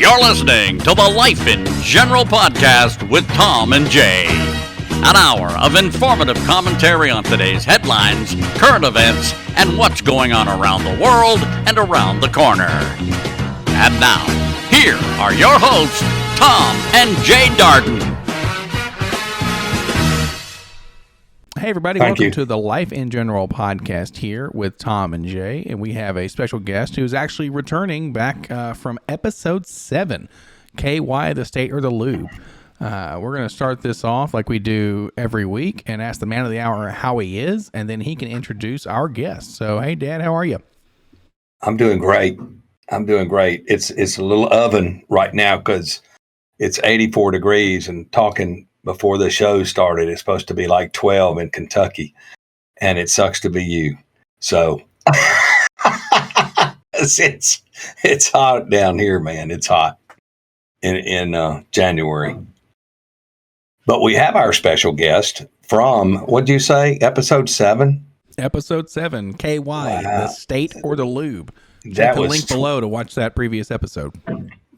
You're listening to the Life in General podcast with Tom and Jaye. An hour of informative commentary on today's headlines, current events, and what's going on around the world and around the corner. And now, here are your hosts, Tom and Jaye Darden. Hey everybody, welcome to the Life in General podcast here with Tom and Jaye, and we have a special guest who's actually returning back from episode 7, KY, the State or the Lube. We're going to start this off like we do every week and ask the man of the hour how he is, and then he can introduce our guest. So, hey Dad, how are you? I'm doing great. It's a little oven right now because it's 84 degrees and talking before the show started, it's supposed to be like 12 in Kentucky, and it sucks to be you. So it's hot down here, man. It's hot in January. But we have our special guest from, what'd you say, episode 7? Episode 7, KY, wow. The State or the Lube. Check the link below to watch that previous episode.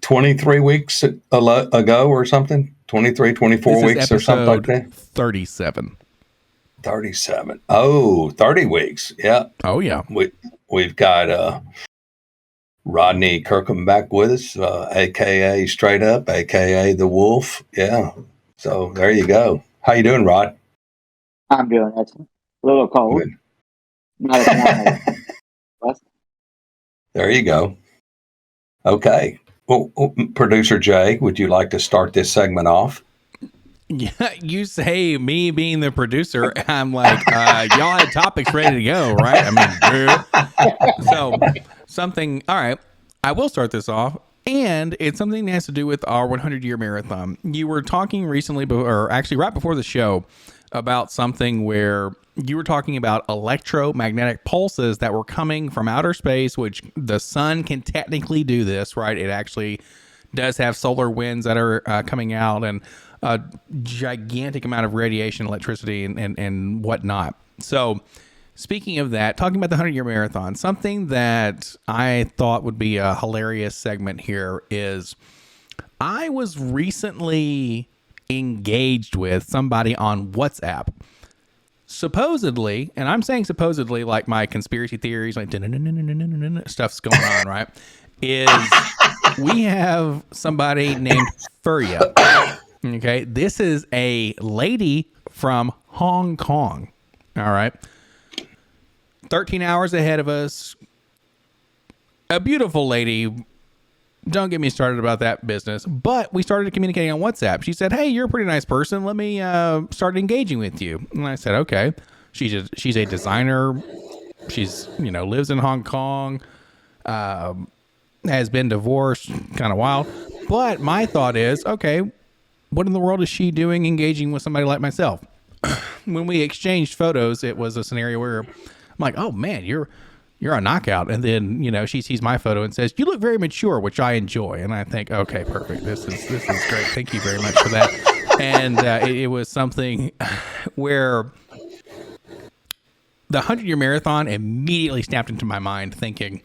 23 weeks ago or something? 23, 24 weeks or something like that? 37. 37. Oh, 30 weeks. Yeah. Oh, yeah. We've got Rodney Kirkham back with us, a.k.a. Straight Up, a.k.a. The Wolf. Yeah. So there you go. How you doing, Rod? I'm doing excellent. A little cold. Good. Not as warm as there you go. Okay. Well, Producer Jay, would you like to start this segment off? Yeah, you say me being the producer. I'm like, y'all had topics ready to go, right? I mean, so something. All right, I will start this off, and it's something that has to do with our 100-year marathon. You were talking recently, or actually right before the show, about something where you were talking about electromagnetic pulses that were coming from outer space, which the sun can technically do this, right? It actually does have solar winds that are coming out and a gigantic amount of radiation, electricity, and whatnot. So speaking of that, talking about the 100-year marathon, something that I thought would be a hilarious segment here is I was recently engaged with somebody on WhatsApp. Supposedly, and I'm saying supposedly like my conspiracy theories, like stuff's going on, right? Is we have somebody named Furia. Okay, this is a lady from Hong Kong. All right, 13 hours ahead of us. A beautiful lady. Don't get me started about that business, but we started communicating on WhatsApp. She said, hey, you're a pretty nice person. Let me start engaging with you. And I said, okay. She's a designer. She's, lives in Hong Kong, has been divorced, kind of wild. But my thought is, okay, what in the world is she doing engaging with somebody like myself? When we exchanged photos, it was a scenario where I'm like, oh man, you're a knockout. And then, she sees my photo and says, you look very mature, which I enjoy. And I think, okay, perfect. This is great. Thank you very much for that. And it was something where the 100-year marathon immediately snapped into my mind thinking,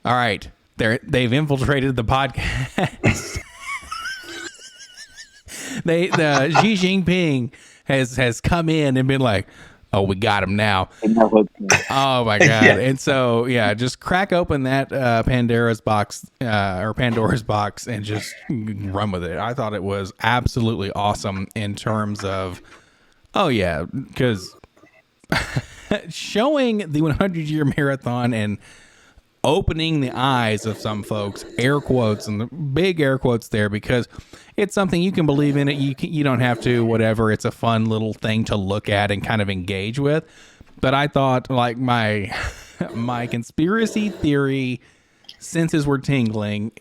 all right, they've infiltrated the podcast. The Xi Jinping has come in and been like, oh, we got him now. Oh my God. Yeah. And so, just crack open that Pandora's box and just run with it. I thought it was absolutely awesome in terms of, because showing the 100-year marathon and opening the eyes of some folks, air quotes, and the big air quotes there, because it's something you can believe in it. You don't have to, whatever. It's a fun little thing to look at and kind of engage with. But I thought, like, my conspiracy theory senses were tingling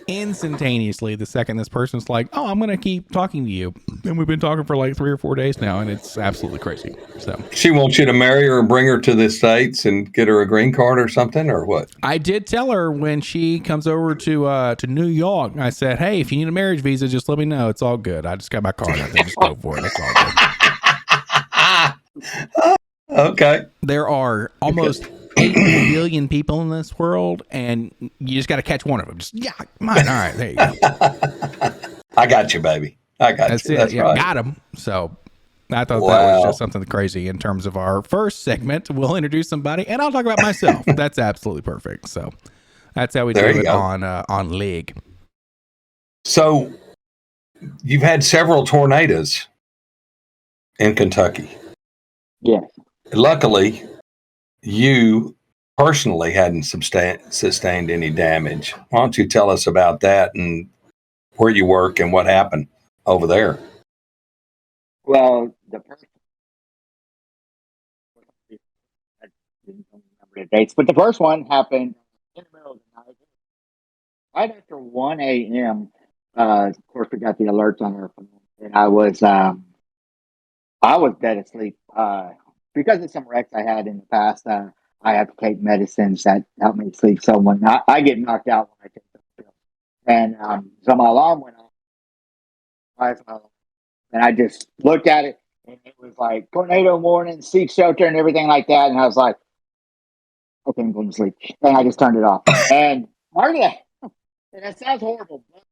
instantaneously the second this person's like, oh, I'm going to keep talking to you. And we've been talking for like 3 or 4 days now, and it's absolutely crazy. So she wants you to marry her and bring her to the States and get her a green card or something, or what? I did tell her when she comes over to New York, I said, hey, if you need a marriage visa, just let me know. It's all good. I just got my card. I think just go for it. It's all good. Okay. There are almost 8 billion people in this world, and you just got to catch one of them. Just, yeah, come on. All right, there you go. I got you, baby. I got That's you. it. That's Yeah, right. got him. So I thought that was Wow. just something crazy in terms of our first segment. We'll introduce somebody, and I'll talk about myself. That's absolutely perfect. So that's how we There do you it go. on League. So you've had several tornadoes in Kentucky. Yes. Luckily, you personally hadn't sustained any damage. Why don't you tell us about that and where you work and what happened over there? Well, the first, I didn't remember the dates, but the first one happened in the middle of the night, right after 1 a.m. Of course, we got the alerts on our phone, and I was dead asleep. Because of some wrecks I had in the past, I have to take medicines that help me sleep. So when I get knocked out when I take those pills, and so my alarm went off. And I just looked at it, and it was like tornado warning, seek shelter, and everything like that. And I was like, okay, I'm going to sleep. And I just turned it off. And part of that, and that sounds horrible, but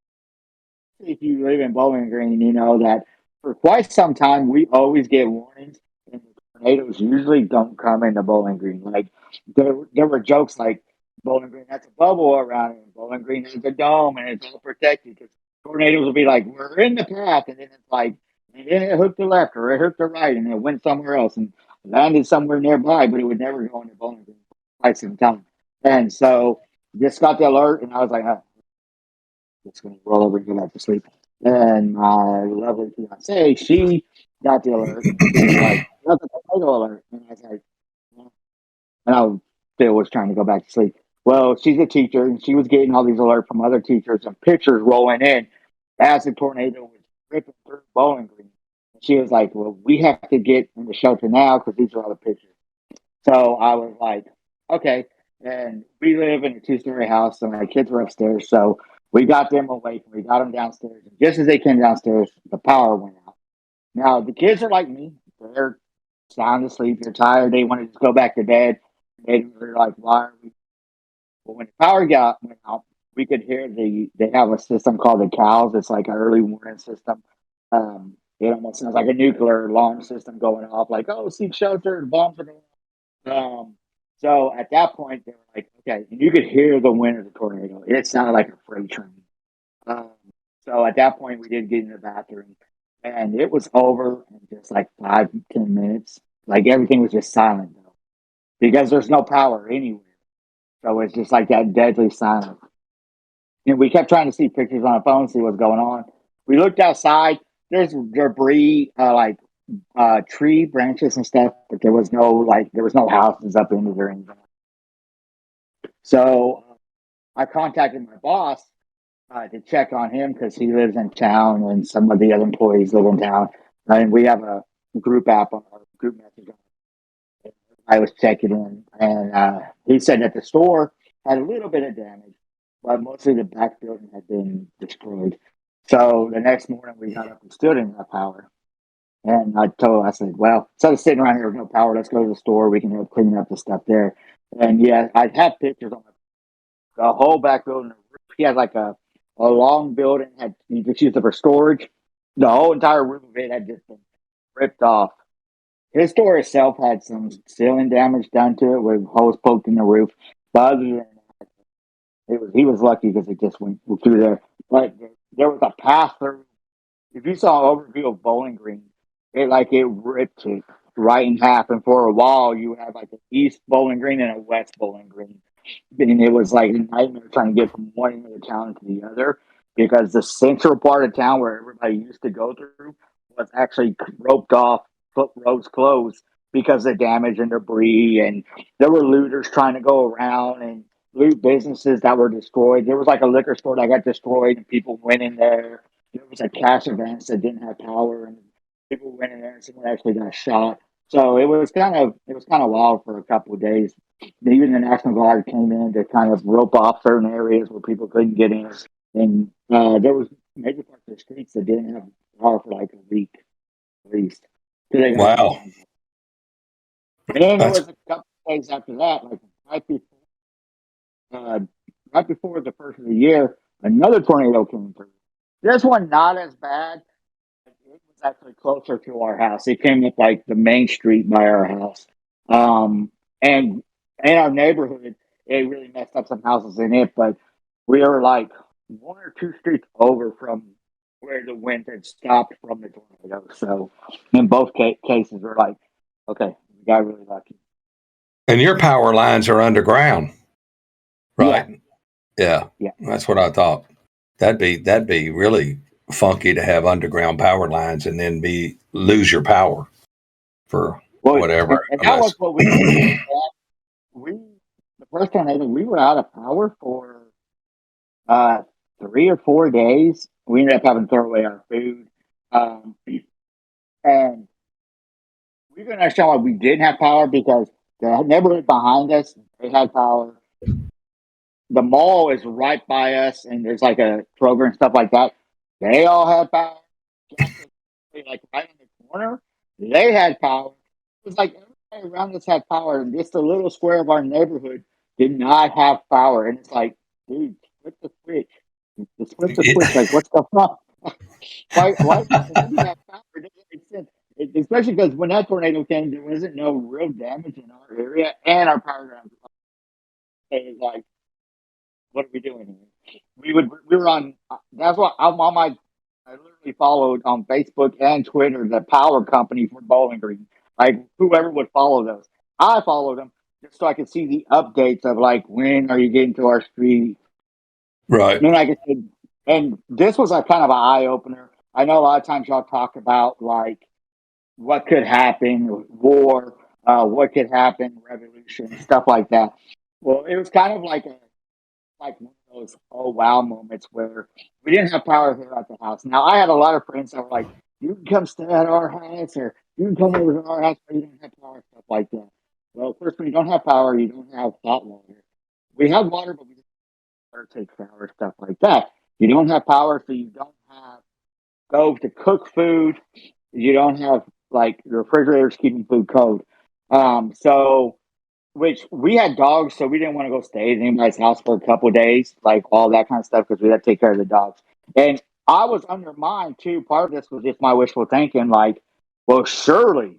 if you live in Bowling Green, you know that for quite some time we always get warnings, and the tornadoes usually don't come into Bowling Green. Like there were jokes like Bowling Green has a bubble around it, and Bowling Green has a dome, and it's all protected because tornadoes will be like we're in the path, and then it's like and then it hooked to left or it hooked to right, and it went somewhere else and landed somewhere nearby, but it would never go into Bowling Green for quite some time. And so just got the alert, and I was like, just going to roll over and go back to sleep. And my lovely fiance, she got the alert. And she was like, "That's a tornado alert." And I was like, "Yeah." And I still was trying to go back to sleep. Well, she's a teacher, and she was getting all these alerts from other teachers and pictures rolling in as the tornado was ripping through Bowling Green. And she was like, "Well, we have to get in the shelter now because these are all the pictures." So I was like, okay. And we live in a 2-story house, and my kids were upstairs. So we got them awake and we got them downstairs. And just as they came downstairs, the power went out. Now, the kids are like me. They're sound asleep. They're tired. They want to just go back to bed. They're like, why are we? Well, when the power went out, we could hear they have a system called the cows. It's like an early warning system. It almost sounds like a nuclear alarm system going off, like, oh, seek shelter, the bombs are going so at that point, they were like, okay, and you could hear the wind of the tornado. It sounded like a freight train. Um, so at that point, we did get in the bathroom, and it was over in just like 5-10 minutes. Like everything was just silent though, because there's no power anywhere. So it's just like that deadly silence. And we kept trying to see pictures on our phone, see what's going on. We looked outside. There's debris, like tree branches and stuff, but there was no houses up in it or anything. So I contacted my boss to check on him because he lives in town and some of the other employees live in town. And we have a group app on our group message. I was checking in, and he said that the store had a little bit of damage, but mostly the back building had been destroyed. So the next morning we got up and still didn't have power. And I said, well, instead of sitting around here with no power, let's go to the store. We can help clean up the stuff there. And yeah, I have pictures on the whole back building. He had like a long building, had you just used it for storage. The whole entire roof of it had just been ripped off. His store itself had some ceiling damage done to it with holes poked in the roof. But other than that, he was lucky because it just went through there. But there was a path through. If you saw an overview of Bowling Green, it ripped it right in half. And for a while, you had like an East Bowling Green and a West Bowling Green. And it was like a nightmare trying to get from one end of the town to the other because the central part of town where everybody used to go through was actually roped off, roads closed because of damage and debris. And there were looters trying to go around and loot businesses that were destroyed. There was like a liquor store that got destroyed and people went in there. There was a cash advance that didn't have power and people went in there and someone actually got shot. So it was kind of wild for a couple of days. Even the National Guard came in to kind of rope off certain areas where people couldn't get in, and there was major parts of the streets that didn't have power for like a week at least. So they got Wow. and then there That's was a couple of days after that, like right before, uh, right before the first of the year, another tornado came through. This one not as bad. It was actually closer to our house. It came up like the main street by our house. And in our neighborhood, it really messed up some houses in it, but we were like one or two streets over from where the wind had stopped from the tornado. So in both cases, we're like, okay, we got really lucky. And your power lines are underground, right? Yeah, that's what I thought. That'd be really funky to have underground power lines and then lose your power for Well, whatever. and that was what we did. We the first tornado, we were out of power for 3 or 4 days. We ended up having to throw away our food, and we didn't understand why we didn't have power because the neighborhood behind us they had power. The mall is right by us, and there's like a Kroger and stuff like that. They all had power. Like right in the corner, they had power. It was like everybody around us had power, and just a little square of our neighborhood did not have power. And it's like, dude, flip the switch. Just flip the switch. Like, what's going on? Why do you have power? It doesn't make sense. Especially because when that tornado came, there wasn't no real damage in our area, and our power ground. It was like, what are we doing here? We were on. That's what I'm on my. I literally followed on Facebook and Twitter the power company for Bowling Green. Like whoever would follow those, I followed them just so I could see the updates of like when are you getting to our street. Right. And then like I said, and this was a kind of an eye opener. I know a lot of times y'all talk about like what could happen, war, what could happen, revolution, stuff like that. Well, it was kind of like one of those oh wow moments where we didn't have power here at the house. Now I had a lot of friends that were like, "You can come stay at our house, or you can come over to our house, but you don't have power," stuff like that. Well, first when you don't have power, you don't have hot water. We have water, but we just water take shower, stuff like that. You don't have power, so you don't have stove to cook food. You don't have like your refrigerators keeping food cold. So which we had dogs, so we didn't want to go stay at anybody's house for a couple of days, like all that kind of stuff, because we had to take care of the dogs. And I was under mine too. Part of this was just my wishful thinking, like, well, surely,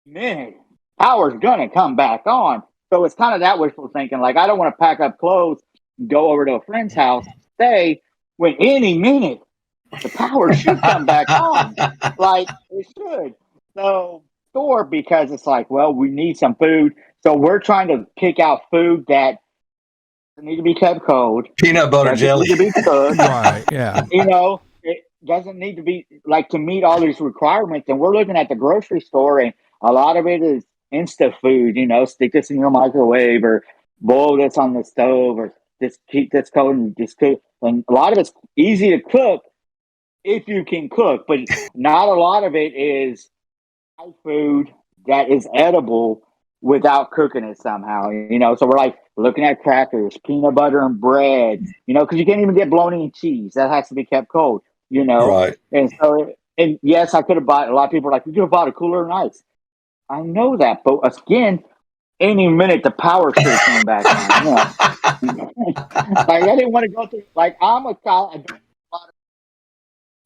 man, power's gonna come back on. So it's kind of that wishful thinking. Like, I don't want to pack up clothes, go over to a friend's house, stay when any minute the power should come back on. Like it should. So store because it's like, well, we need some food. So we're trying to pick out food that doesn't need to be kept cold, Peanut butter doesn't jelly. need to be cooked. Right. Yeah. It doesn't need to be like to meet all these requirements. And we're looking at the grocery store, and a lot of it is insta food. Stick this in your microwave or boil this on the stove or just keep this cold and just cook. And a lot of it's easy to cook if you can cook, but not a lot of it is food that is edible without cooking it somehow. So we're like looking at crackers, peanut butter and bread, because you can't even get bologna cheese. That has to be kept cold. Right. And so, and yes, I could have bought, a lot of people are like, you could have bought a cooler of ice. I know that, but again, any minute the power should have came back on. Like I didn't want to go through, like I'm a child, I don't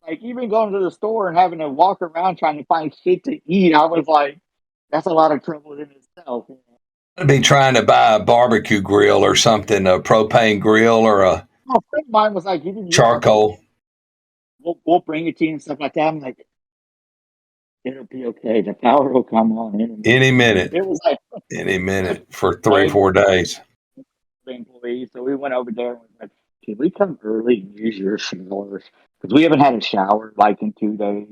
like even going to the store and having to walk around trying to find shit to eat, I was like, that's a lot of trouble in itself. I'd be trying to buy a barbecue grill or something, a propane grill or a A friend of mine was like, you can use charcoal. we'll bring it to you and stuff like that. I'm like, it'll be okay. The power will come on Any minute. It was like Any minute for 3 or 4 days. employees. So we went over there and was like, can we come early and use your showers? Because we haven't had a shower like in 2 days.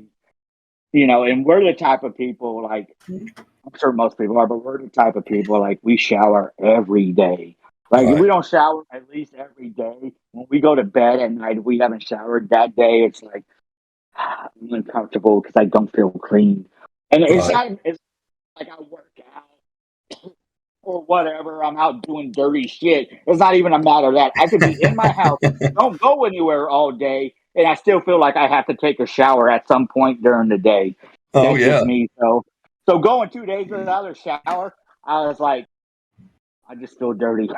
And we're the type of people like I'm sure most people are, but we're the type of people like we shower every day. Like if we don't shower at least every day, when we go to bed at night, if we haven't showered that day, it's like I'm uncomfortable because I don't feel clean. And it's not it's like I work out or whatever. I'm out doing dirty shit. It's not even a matter of that. I could be in my house, don't go anywhere all day, and I still feel like I have to take a shower at some point during the day. Oh, That's yeah. just me. So going 2 days without a shower, I was like, I just feel dirty.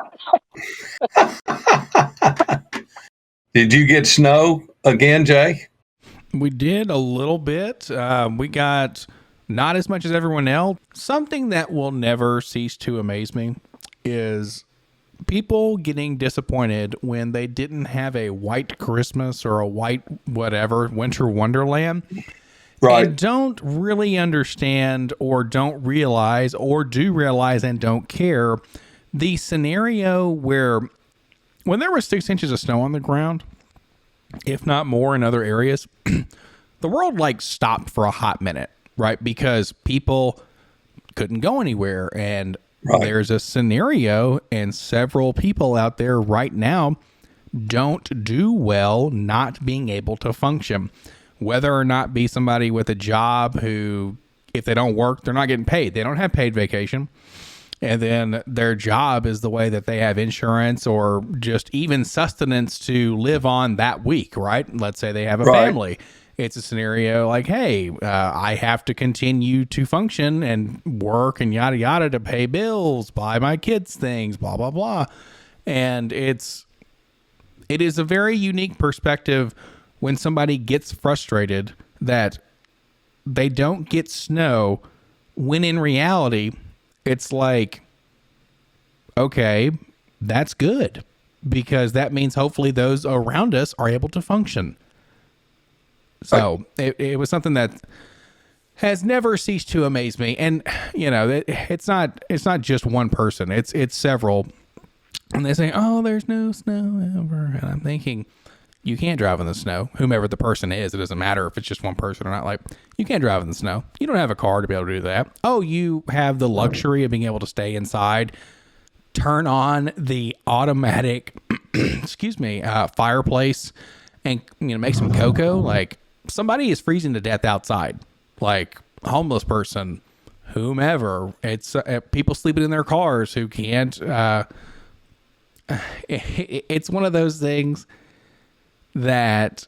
Did you get snow again, Jay? We did a little bit. We got not as much as everyone else. Something that will never cease to amaze me is people getting disappointed when they didn't have a white Christmas or a white whatever winter wonderland. Right. And don't really understand or don't realize or do realize and don't care the scenario where when there was 6 inches of snow on the ground, if not more in other areas, the world like stopped for a hot minute, right? Because people couldn't go anywhere. And there's a scenario, and several people out there right now don't do well not being able to function. Whether or not be somebody with a job who, if they don't work, they're not getting paid. They don't have paid vacation. And then their job is the way that they have insurance or just even sustenance to live on that week, right? Let's say they have a family. It's a scenario like, hey, I have to continue to function and work and yada, yada to pay bills, buy my kids things, blah, blah, blah. And it is a very unique perspective when somebody gets frustrated that they don't get snow, when in reality, it's like, okay, that's good, because that means hopefully those around us are able to function. So it was something that has never ceased to amaze me. And, you know, it's not just one person, it's several. And they say, oh, there's no snow ever. And I'm thinking, you can't drive in the snow, whomever the person is. It doesn't matter if it's just one person or not. Like, you can't drive in the snow. You don't have a car to be able to do that. Oh, you have the luxury of being able to stay inside, turn on the automatic, fireplace, and make some cocoa. Like, somebody is freezing to death outside, like homeless person, whomever. It's people sleeping in their cars who can't. It's one of those things that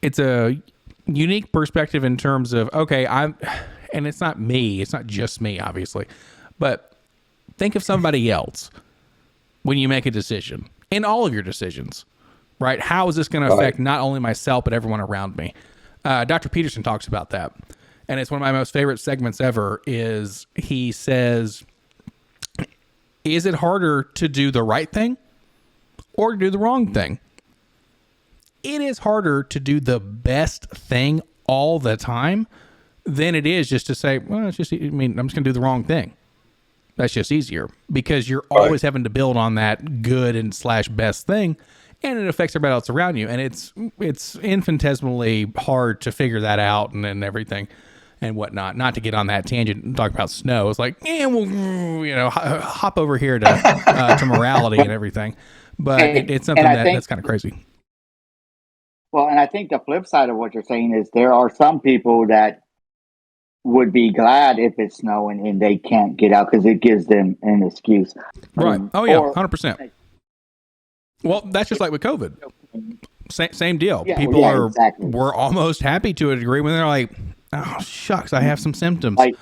it's a unique perspective in terms of, okay, and it's not me, it's not just me, obviously, but think of somebody else when you make a decision, in all of your decisions, right? How is this going to affect not only myself, but everyone around me? Dr. Peterson talks about that. And it's one of my most favorite segments ever. Is he says, is it harder to do the right thing or to do the wrong thing? It is harder to do the best thing all the time than it is just to say, well, I'm just going to do the wrong thing. That's just easier, because you're always having to build on that good and / best thing, and it affects everybody else around you. And it's infinitesimally hard to figure that out and everything and whatnot. Not to get on that tangent and talk about snow. It's like, well, hop over here to morality and everything. But it's something that's kind of crazy. Well, and I think the flip side of what you're saying is there are some people that would be glad if it's snowing and they can't get out because it gives them an excuse. Right. Oh, yeah, 100%. Well, that's just like with COVID. Same deal. Yeah, people were almost happy to a degree when they're like, oh, shucks, I have some symptoms. I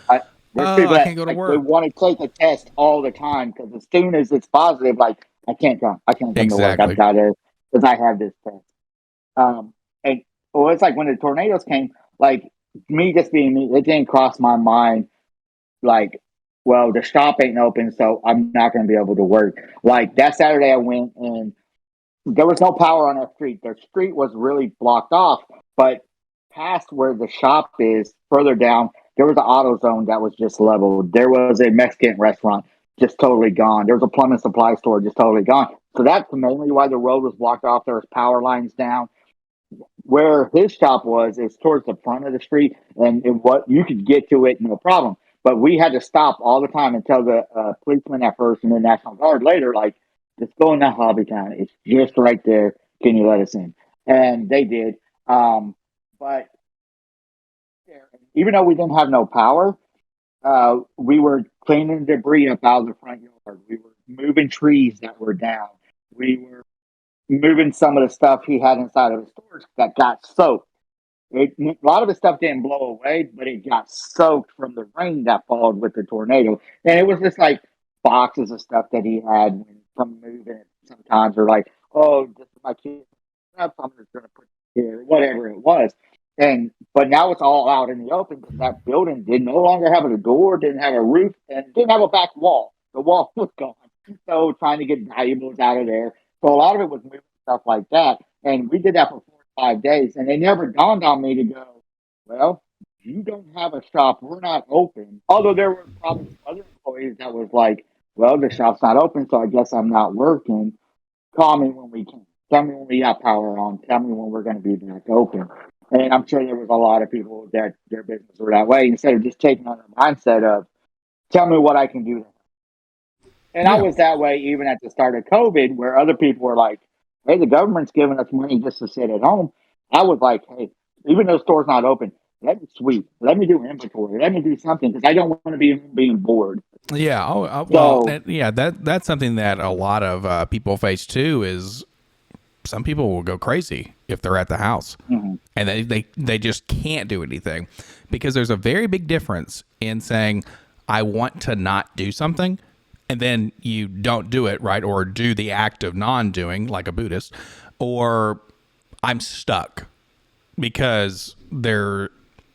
can't go to work. They want to take a test all the time because as soon as it's positive, like, I can't come to work. I've got to, because I have this test. It's like when the tornadoes came, like, me just being me, it didn't cross my mind, like, well, the shop ain't open, so I'm not going to be able to work. Like, that Saturday I went and there was no power on that street. Their street was really blocked off, but past where the shop is, further down, there was an auto zone that was just leveled. There was a Mexican restaurant just totally gone. There was a plumbing supply store just totally gone. So that's mainly why the road was blocked off. There was power lines down. Where his shop was is towards the front of the street, and what you could get to it, no problem. But we had to stop all the time and tell the policeman at first and the National Guard later, like, just go in that hobby town. It's just right there. Can you let us in? And they did. But even though we didn't have no power, we were cleaning debris up out of the front yard. We were moving trees that were down. We were moving some of the stuff he had inside of his storage that got soaked. A lot of the stuff didn't blow away, but it got soaked from the rain that followed with the tornado. And it was just like boxes of stuff that he had from moving it sometimes, or like, oh, this is my kid. I'm just going to put it here, whatever it was. But now it's all out in the open because that building did no longer have a door, didn't have a roof, and didn't have a back wall. The wall was gone. So trying to get valuables out of there. So a lot of it was moving stuff like that. And we did that for 4 or 5 days. And it never dawned on me to go, well, you don't have a shop. We're not open. Although there were probably some other employees that was like, well, the shop's not open, so I guess I'm not working. Call me when we can. Tell me when we got power on. Tell me when we're going to be back open. And I'm sure there was a lot of people that their business were that way, instead of just taking on the mindset of, tell me what I can do. And I was that way even at the start of COVID, where other people were like, hey, the government's giving us money just to sit at home. I was like, hey, even though the store's not open, let me sweep. Let me do inventory. Let me do something because I don't want to be being bored. Yeah. Well, that's something that a lot of people face too. Is some people will go crazy if they're at the house, and they just can't do anything, because there's a very big difference in saying, I want to not do something, and then you don't do it, right? Or do the act of non-doing, like a Buddhist, or I'm stuck, because there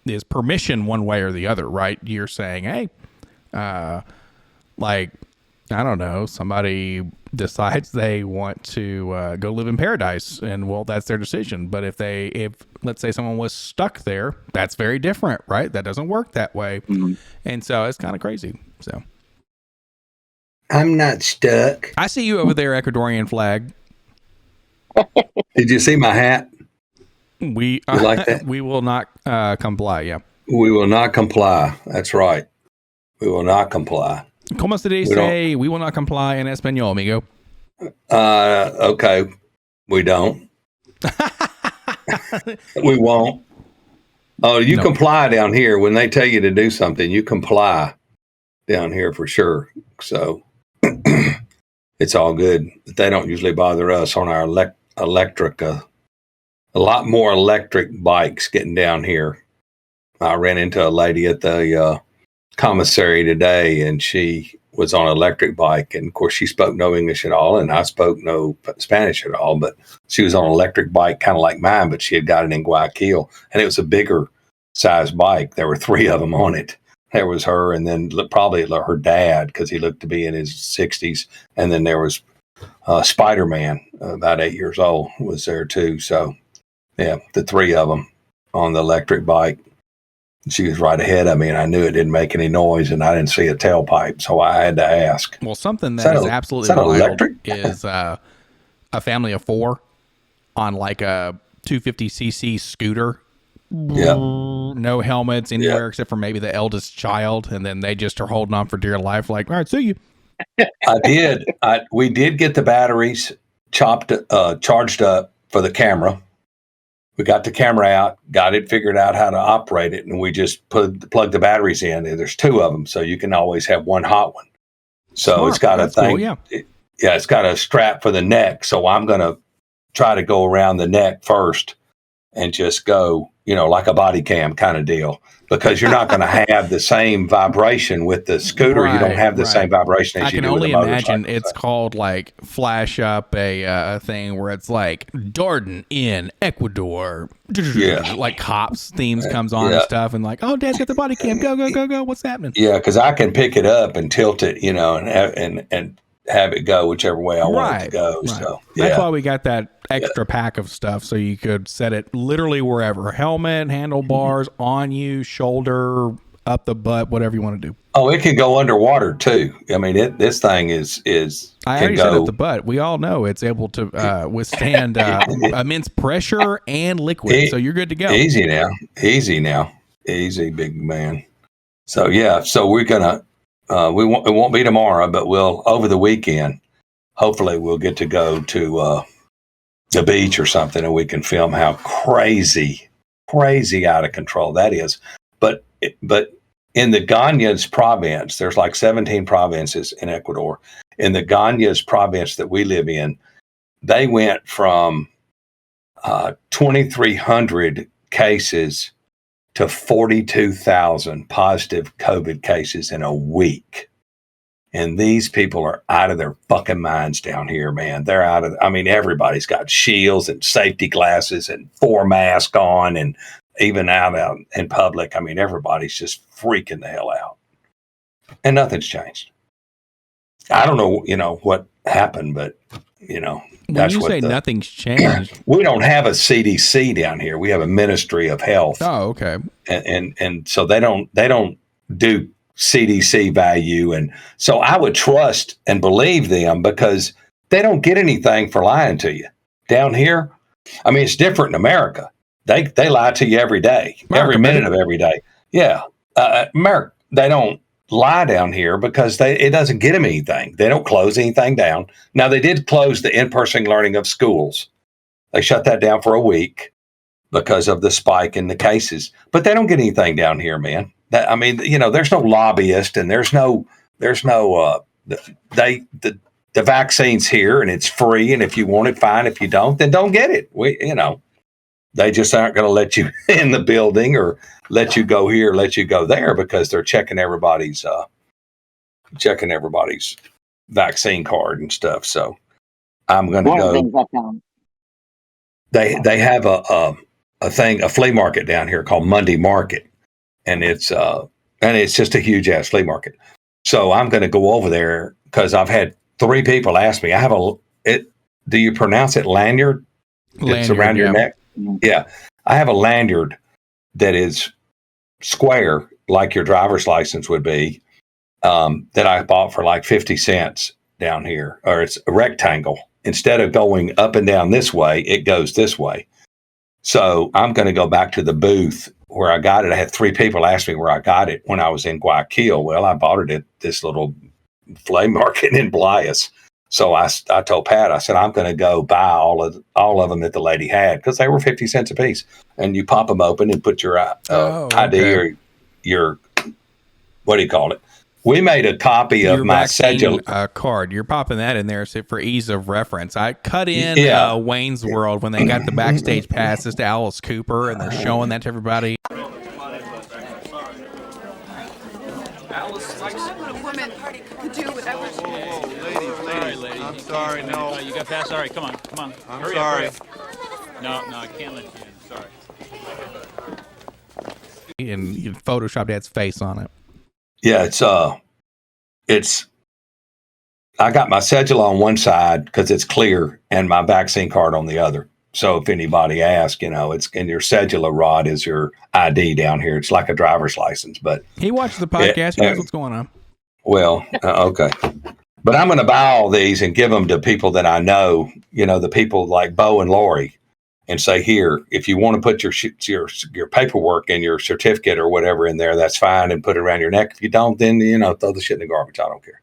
is permission one way or the other, right? You're saying, hey, like, I don't know, somebody decides they want to go live in paradise, and well, that's their decision. But if let's say someone was stuck there, that's very different, right? That doesn't work that way. And so it's kind of crazy. So I'm not stuck. I see you over there, Ecuadorian flag. Did you see my hat? We You like that? We will not comply. Yeah. We will not comply. That's right. We will not comply. ¿Cómo se dice? We will not comply in español, amigo. Okay. We don't. We won't. Oh, you comply down here. When they tell you to do something, you comply down here for sure. So it's all good. But they don't usually bother us on our electric, a lot more electric bikes getting down here. I ran into a lady at the commissary today, and she was on an electric bike, and of course she spoke no English at all, and I spoke no Spanish at all, but she was on an electric bike kind of like mine, but she had got it in Guayaquil, and it was a bigger size bike. There were 3 of them on it. There was her, and then probably her dad, because he looked to be in his 60s, and then there was Spider-Man, about 8 years old, was there too. So yeah, the 3 of them on the electric bike. She was right ahead of me, and I knew it didn't make any noise, and I didn't see a tailpipe, so I had to ask. Well, something that is absolutely wild electric? Is a family of 4 on like a 250cc scooter. Yeah. No helmets anywhere except for maybe the eldest child, and then they just are holding on for dear life. Like, all right, see you. I did. We did get the batteries charged up for the camera. We got the camera out, got it figured out how to operate it, and we just plugged the batteries in. And there's 2 of them, so you can always have one hot one. So Smart. It's got That's a thing. cool, It's got a strap for the neck. So I'm going to try to go around the neck first and just go, like a body cam kind of deal, because you're not going to have the same vibration with the scooter. You don't have the same vibration as you do with a motorcycle. I can only imagine it's called like flash up a thing where it's like Darden in Ecuador, like cops themes comes on and stuff, and like, oh, Dad's got the body cam, go, what's happening? Yeah, because I can pick it up and tilt it, and have it go whichever way I want it to go. Right. So that's why we got that extra pack of stuff, so you could set it literally wherever: helmet, handlebars, on you, shoulder, up the butt, whatever you want to do. Oh, it can go underwater too. I mean, this thing is. I already said up the butt. We all know it's able to withstand immense pressure and liquid, so you're good to go. Easy now, easy, big man. So so we're gonna. It won't be tomorrow, but we'll over the weekend. Hopefully, we'll get to go to the beach or something, and we can film how crazy out of control that is. But in the Ganyas province, there's like 17 provinces in Ecuador. In the Ganyas province that we live in, they went from 2,300 cases to 42,000 positive COVID cases in a week. And these people are out of their fucking minds down here, man. They're out of, I mean, everybody's got shields and safety glasses and 4 masks on, and even out in public. I mean, everybody's just freaking the hell out. And nothing's changed. I don't know, what happened, but, When that's you what say nothing's changed, we don't have a CDC down here. We have a Ministry of Health. oh, okay. And so they don't do CDC value. And so I would trust and believe them because they don't get anything for lying to you. Down here, I mean, it's different in America. They lie to you every day, every minute of every day. Yeah. America, they don't lie down here because it doesn't get them anything. They don't close anything down. Now, they did close the in-person learning of schools. They shut that down for a week because of the spike in the cases, but they don't get anything down here, man. There's no lobbyist and there's no the vaccine's here and it's free. And if you want it, fine. If you don't, then don't get it. They just aren't going to let you in the building or let you go here, let you go there because they're checking everybody's vaccine card and stuff. So I'm going to go. They have a flea market down here called Monday Market, and it's just a huge ass flea market. So I'm going to go over there because I've had 3 people ask me. Do you pronounce it lanyard? It's around your neck. Yeah, I have a lanyard that is square, like your driver's license would be, that I bought for like 50 cents down here, or it's a rectangle. Instead of going up and down this way, it goes this way. So I'm going to go back to the booth where I got it. I had 3 people ask me where I got it when I was in Guayaquil. Well, I bought it at this little flea market in Blyas. So I told Pat, I said, I'm going to go buy all of them that the lady had because they were 50 cents a piece. And you pop them open and put your ID or your, what do you call it? We made a copy of my cedula card. You're popping that in there for ease of reference. I cut in Wayne's World when they got the backstage passes to Alice Cooper, and they're showing that to everybody. Women could do whatever. Ladies. I'm sorry, no. You got past? All right, come on. I'm hurry sorry. Up. No, I can't let you in. Sorry. And you photoshopped Dad's face on it. Yeah, it's. I got my cedula on one side because it's clear, and my vaccine card on the other. So if anybody asks, it's in your cedula, Rod, is your ID down here. It's like a driver's license, but he watches the podcast. He knows what's going on. Well, okay. But I'm going to buy all these and give them to people that I know, the people like Bo and Lori, and say, here, if you want to put your paperwork and your certificate or whatever in there, that's fine, and put it around your neck. If you don't, then, throw the shit in the garbage. I don't care.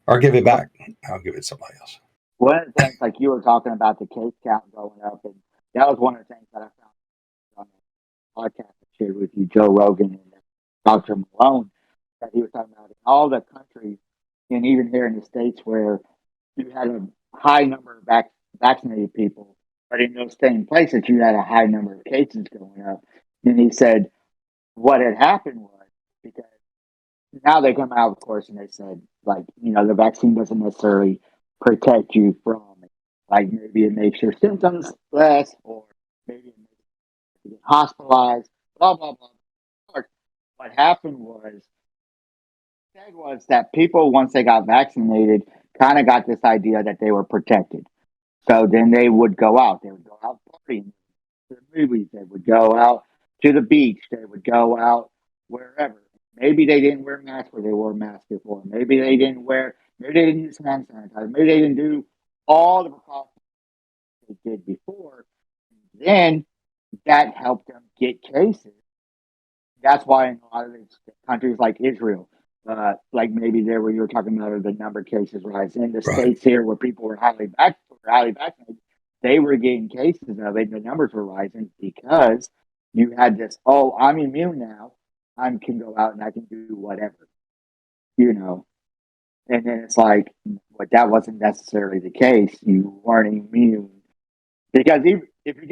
Or give it back. I'll give it to somebody else. One of the things, like you were talking about the case count going up, and that was one of the things that I found on the podcast I shared with you, Joe Rogan and Dr. Malone, that he was talking about in all the countries, and even here in the States, where you had a high number of vaccinated people, but in those same places, you had a high number of cases going up. And he said what had happened was, because now they come out, of course, and they said, the vaccine doesn't necessarily protect you from it. Like, maybe it makes your symptoms less, or maybe it makes you get hospitalized, blah, blah, blah. What happened was that people, once they got vaccinated, kind of got this idea that they were protected. So then they would go out. They would go out partying, to the movies. They would go out to the beach. They would go out wherever. Maybe they didn't wear masks where they wore masks before. Maybe they didn't use hand sanitizer. Maybe they didn't do all the precautions they did before. Then that helped them get cases. That's why in a lot of these countries like Israel, like maybe there where you were talking about the number of cases rise in the states here where people were highly vaccinated, they were getting cases of it. And the numbers were rising because you had this, I'm immune now. I can go out and I can do whatever, And then it's like, but that wasn't necessarily the case. You weren't immune because if you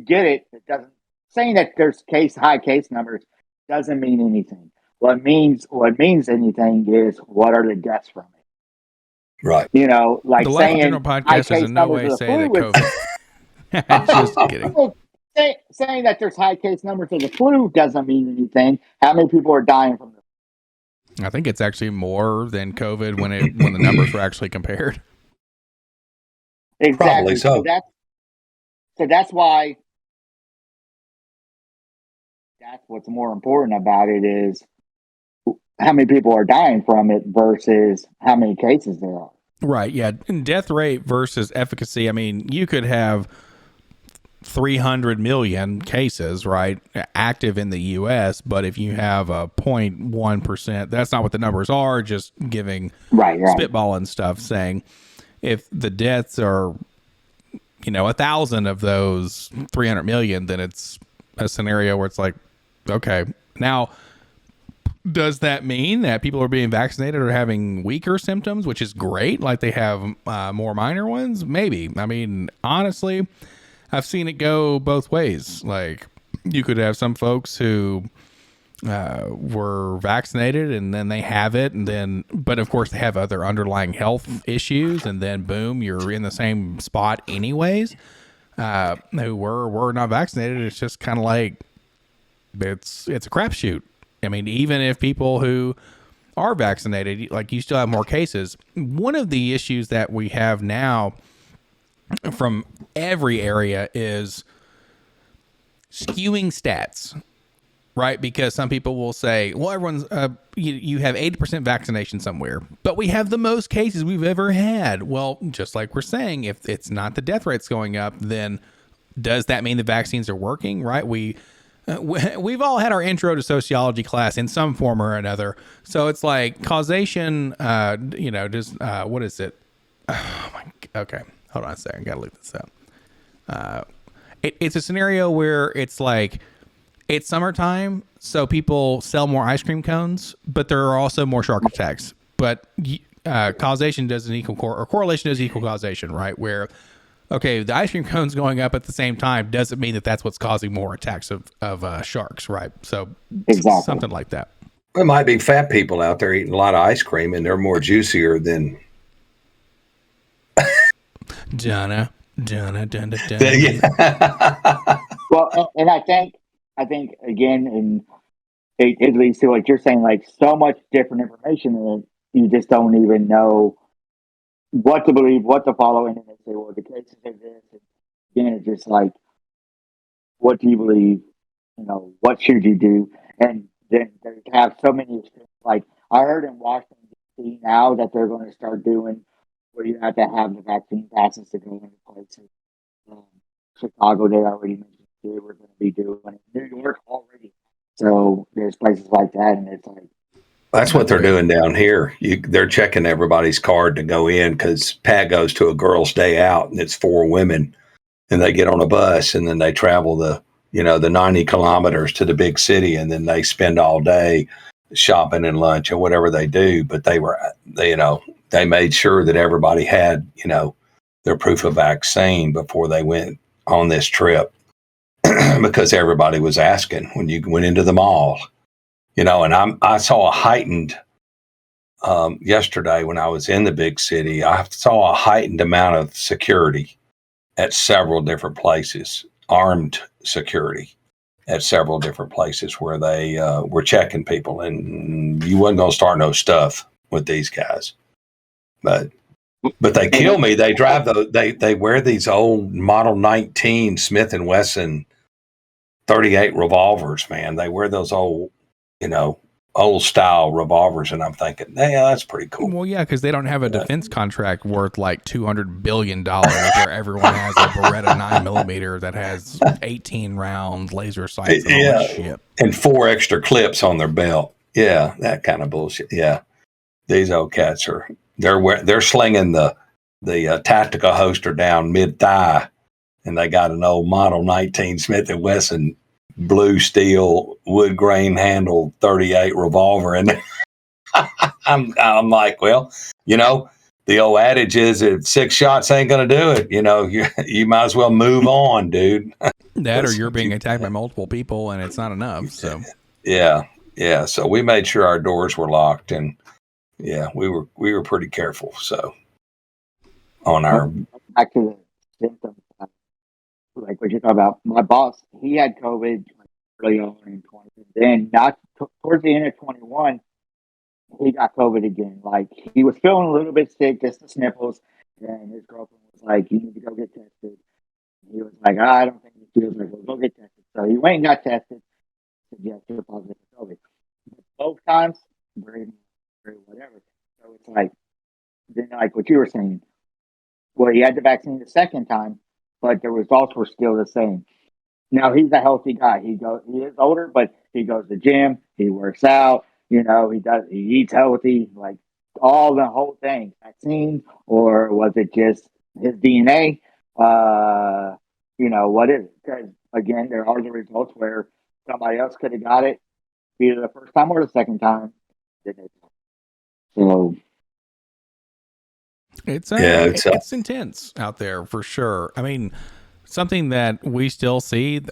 get it, it doesn't saying that there's high case numbers doesn't mean anything. What means anything is what are the deaths from it? Right. You know, like The Life in saying General high podcast does case in no numbers way of the say that flu is COVID. Just kidding. Well, saying that there's high case numbers of the flu doesn't mean anything. How many people are dying from the I think it's actually more than COVID when the numbers were actually compared. Exactly. Probably so. That's why that's what's more important about it is how many people are dying from it versus how many cases there are. Right. Yeah. Death rate versus efficacy. I mean, you could have 300 million cases, right, active in the U.S., but if you have a 0.1%, that's not what the numbers are, just giving spitball and stuff, saying if the deaths are, 1,000 of those 300 million, then it's a scenario where it's like, okay, now, does that mean that people are being vaccinated or having weaker symptoms, which is great, like they have more minor ones? Maybe. I mean, honestly, I've seen it go both ways. Like, you could have some folks who were vaccinated and then they have it, but of course they have other underlying health issues, and then boom, you're in the same spot anyways. Who were not vaccinated, it's just kind of like it's a crapshoot. I mean, even if people who are vaccinated, like, you still have more cases. One of the issues that we have now from every area is skewing stats, right? Because some people will say, well, everyone's, you have 80% vaccination somewhere, but we have the most cases we've ever had. Well, just like we're saying, if it's not the death rates going up, then does that mean the vaccines are working, right? We've all had our intro to sociology class in some form or another. So it's like causation, what is it? Oh my, okay. Hold on a second. Got to look this up. It's a scenario where it's like, it's summertime, so people sell more ice cream cones, but there are also more shark attacks. But causation doesn't equal or correlation doesn't equal causation, right? Where, okay, the ice cream cone's going up at the same time doesn't mean that that's what's causing more attacks of sharks, right? So exactly. Something like that. There might be fat people out there eating a lot of ice cream, and they're more juicier than. Donna. Well, and I think again, and it leads to what you're saying, like so much different information, and you just don't even know what to believe, what to follow, and then they say, well, the cases are this, and again, it's just like, what do you believe? What should you do? And then they have so many experiences. Like, I heard in Washington D.C. now that they're going to start doing where you have to have the vaccine passes to go into places. Chicago, they already mentioned they were going to be doing it. New York already. So there's places like that, and it's like, that's what they're doing down here. They're checking everybody's card to go in, because Pat goes to a girl's day out, and it's 4 women, and they get on a bus, and then they travel the 90 kilometers to the big city, and then they spend all day shopping and lunch and whatever they do. But they made sure that everybody had, their proof of vaccine before they went on this trip, because everybody was asking when you went into the mall, and I saw a heightened, yesterday when I was in the big city, I saw a heightened amount of security at several different places, armed security at several different places where they were checking people, and you wasn't going to start no stuff with these guys. But they kill me. They drive they wear these old Model 19 Smith & Wesson 38 revolvers, man. They wear those old style revolvers, and I'm thinking, yeah, that's pretty cool. Well, yeah, because they don't have a defense contract worth like $200 billion where everyone has a Beretta 9mm that has 18 round laser sights and all that shit. And 4 extra clips on their belt. Yeah, that kind of bullshit. Yeah, these old cats they're slinging the tactical holster down mid thigh, and they got an old Model 19 Smith & Wesson blue steel wood grain handled 38 revolver, and I'm like, well, the old adage is, if 6 shots ain't gonna do it, you might as well move on, dude. That or you're being attacked by multiple people and it's not enough. So yeah. So we made sure our doors were locked, and yeah, we were pretty careful. So on our Back to the symptoms, like what you're talking about. My boss, he had COVID like, early on in 20. Then not towards the end of 21, he got COVID again. Like he was feeling a little bit sick, just the sniffles, and his girlfriend was like, "You need to go get tested." He was like, I don't think he feels like, well, go get tested. So he went and got tested. Said, yes, you're positive for COVID. But both times, very, very whatever. So it's like, then like what you were saying. Well, he had the vaccine the second time, but the results were still the same. Now he's a healthy guy. He is older, but he goes to the gym. He works out. He eats healthy. Like all the whole thing. Vaccine, or was it just his DNA? What is it? Because again, there are the results where somebody else could have got it either the first time or the second time. So it's intense out there for sure. I mean, something that we still see.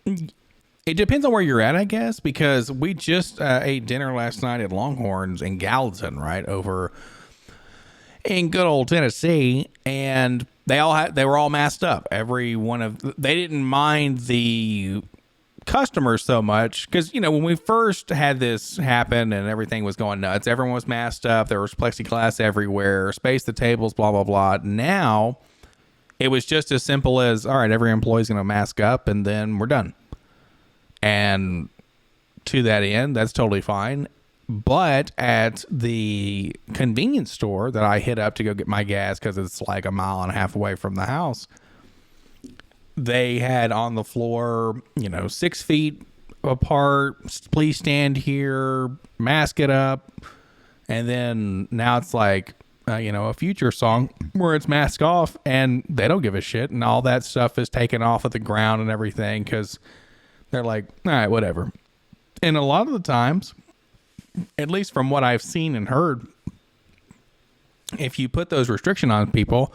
It depends on where you're at, I guess, because we just ate dinner last night at Longhorns in Gallatin, right over in good old Tennessee, and they were all masked up. They didn't mind the customers so much because when we first had this happen and everything was going nuts, everyone was masked up. There was plexiglass everywhere, space the tables, blah blah blah. Now it was just as simple as, all right, every employee's going to mask up, and then we're done. And to that end, that's totally fine. But at the convenience store that I hit up to go get my gas, because it's like 1.5 miles away from the house, they had on the floor, 6 feet apart, please stand here, mask it up. And then now it's like, a Future song where it's mask off, and they don't give a shit. And all that stuff is taken off of the ground and everything because they're like, all right, whatever. And a lot of the times, at least from what I've seen and heard, if you put those restrictions on people,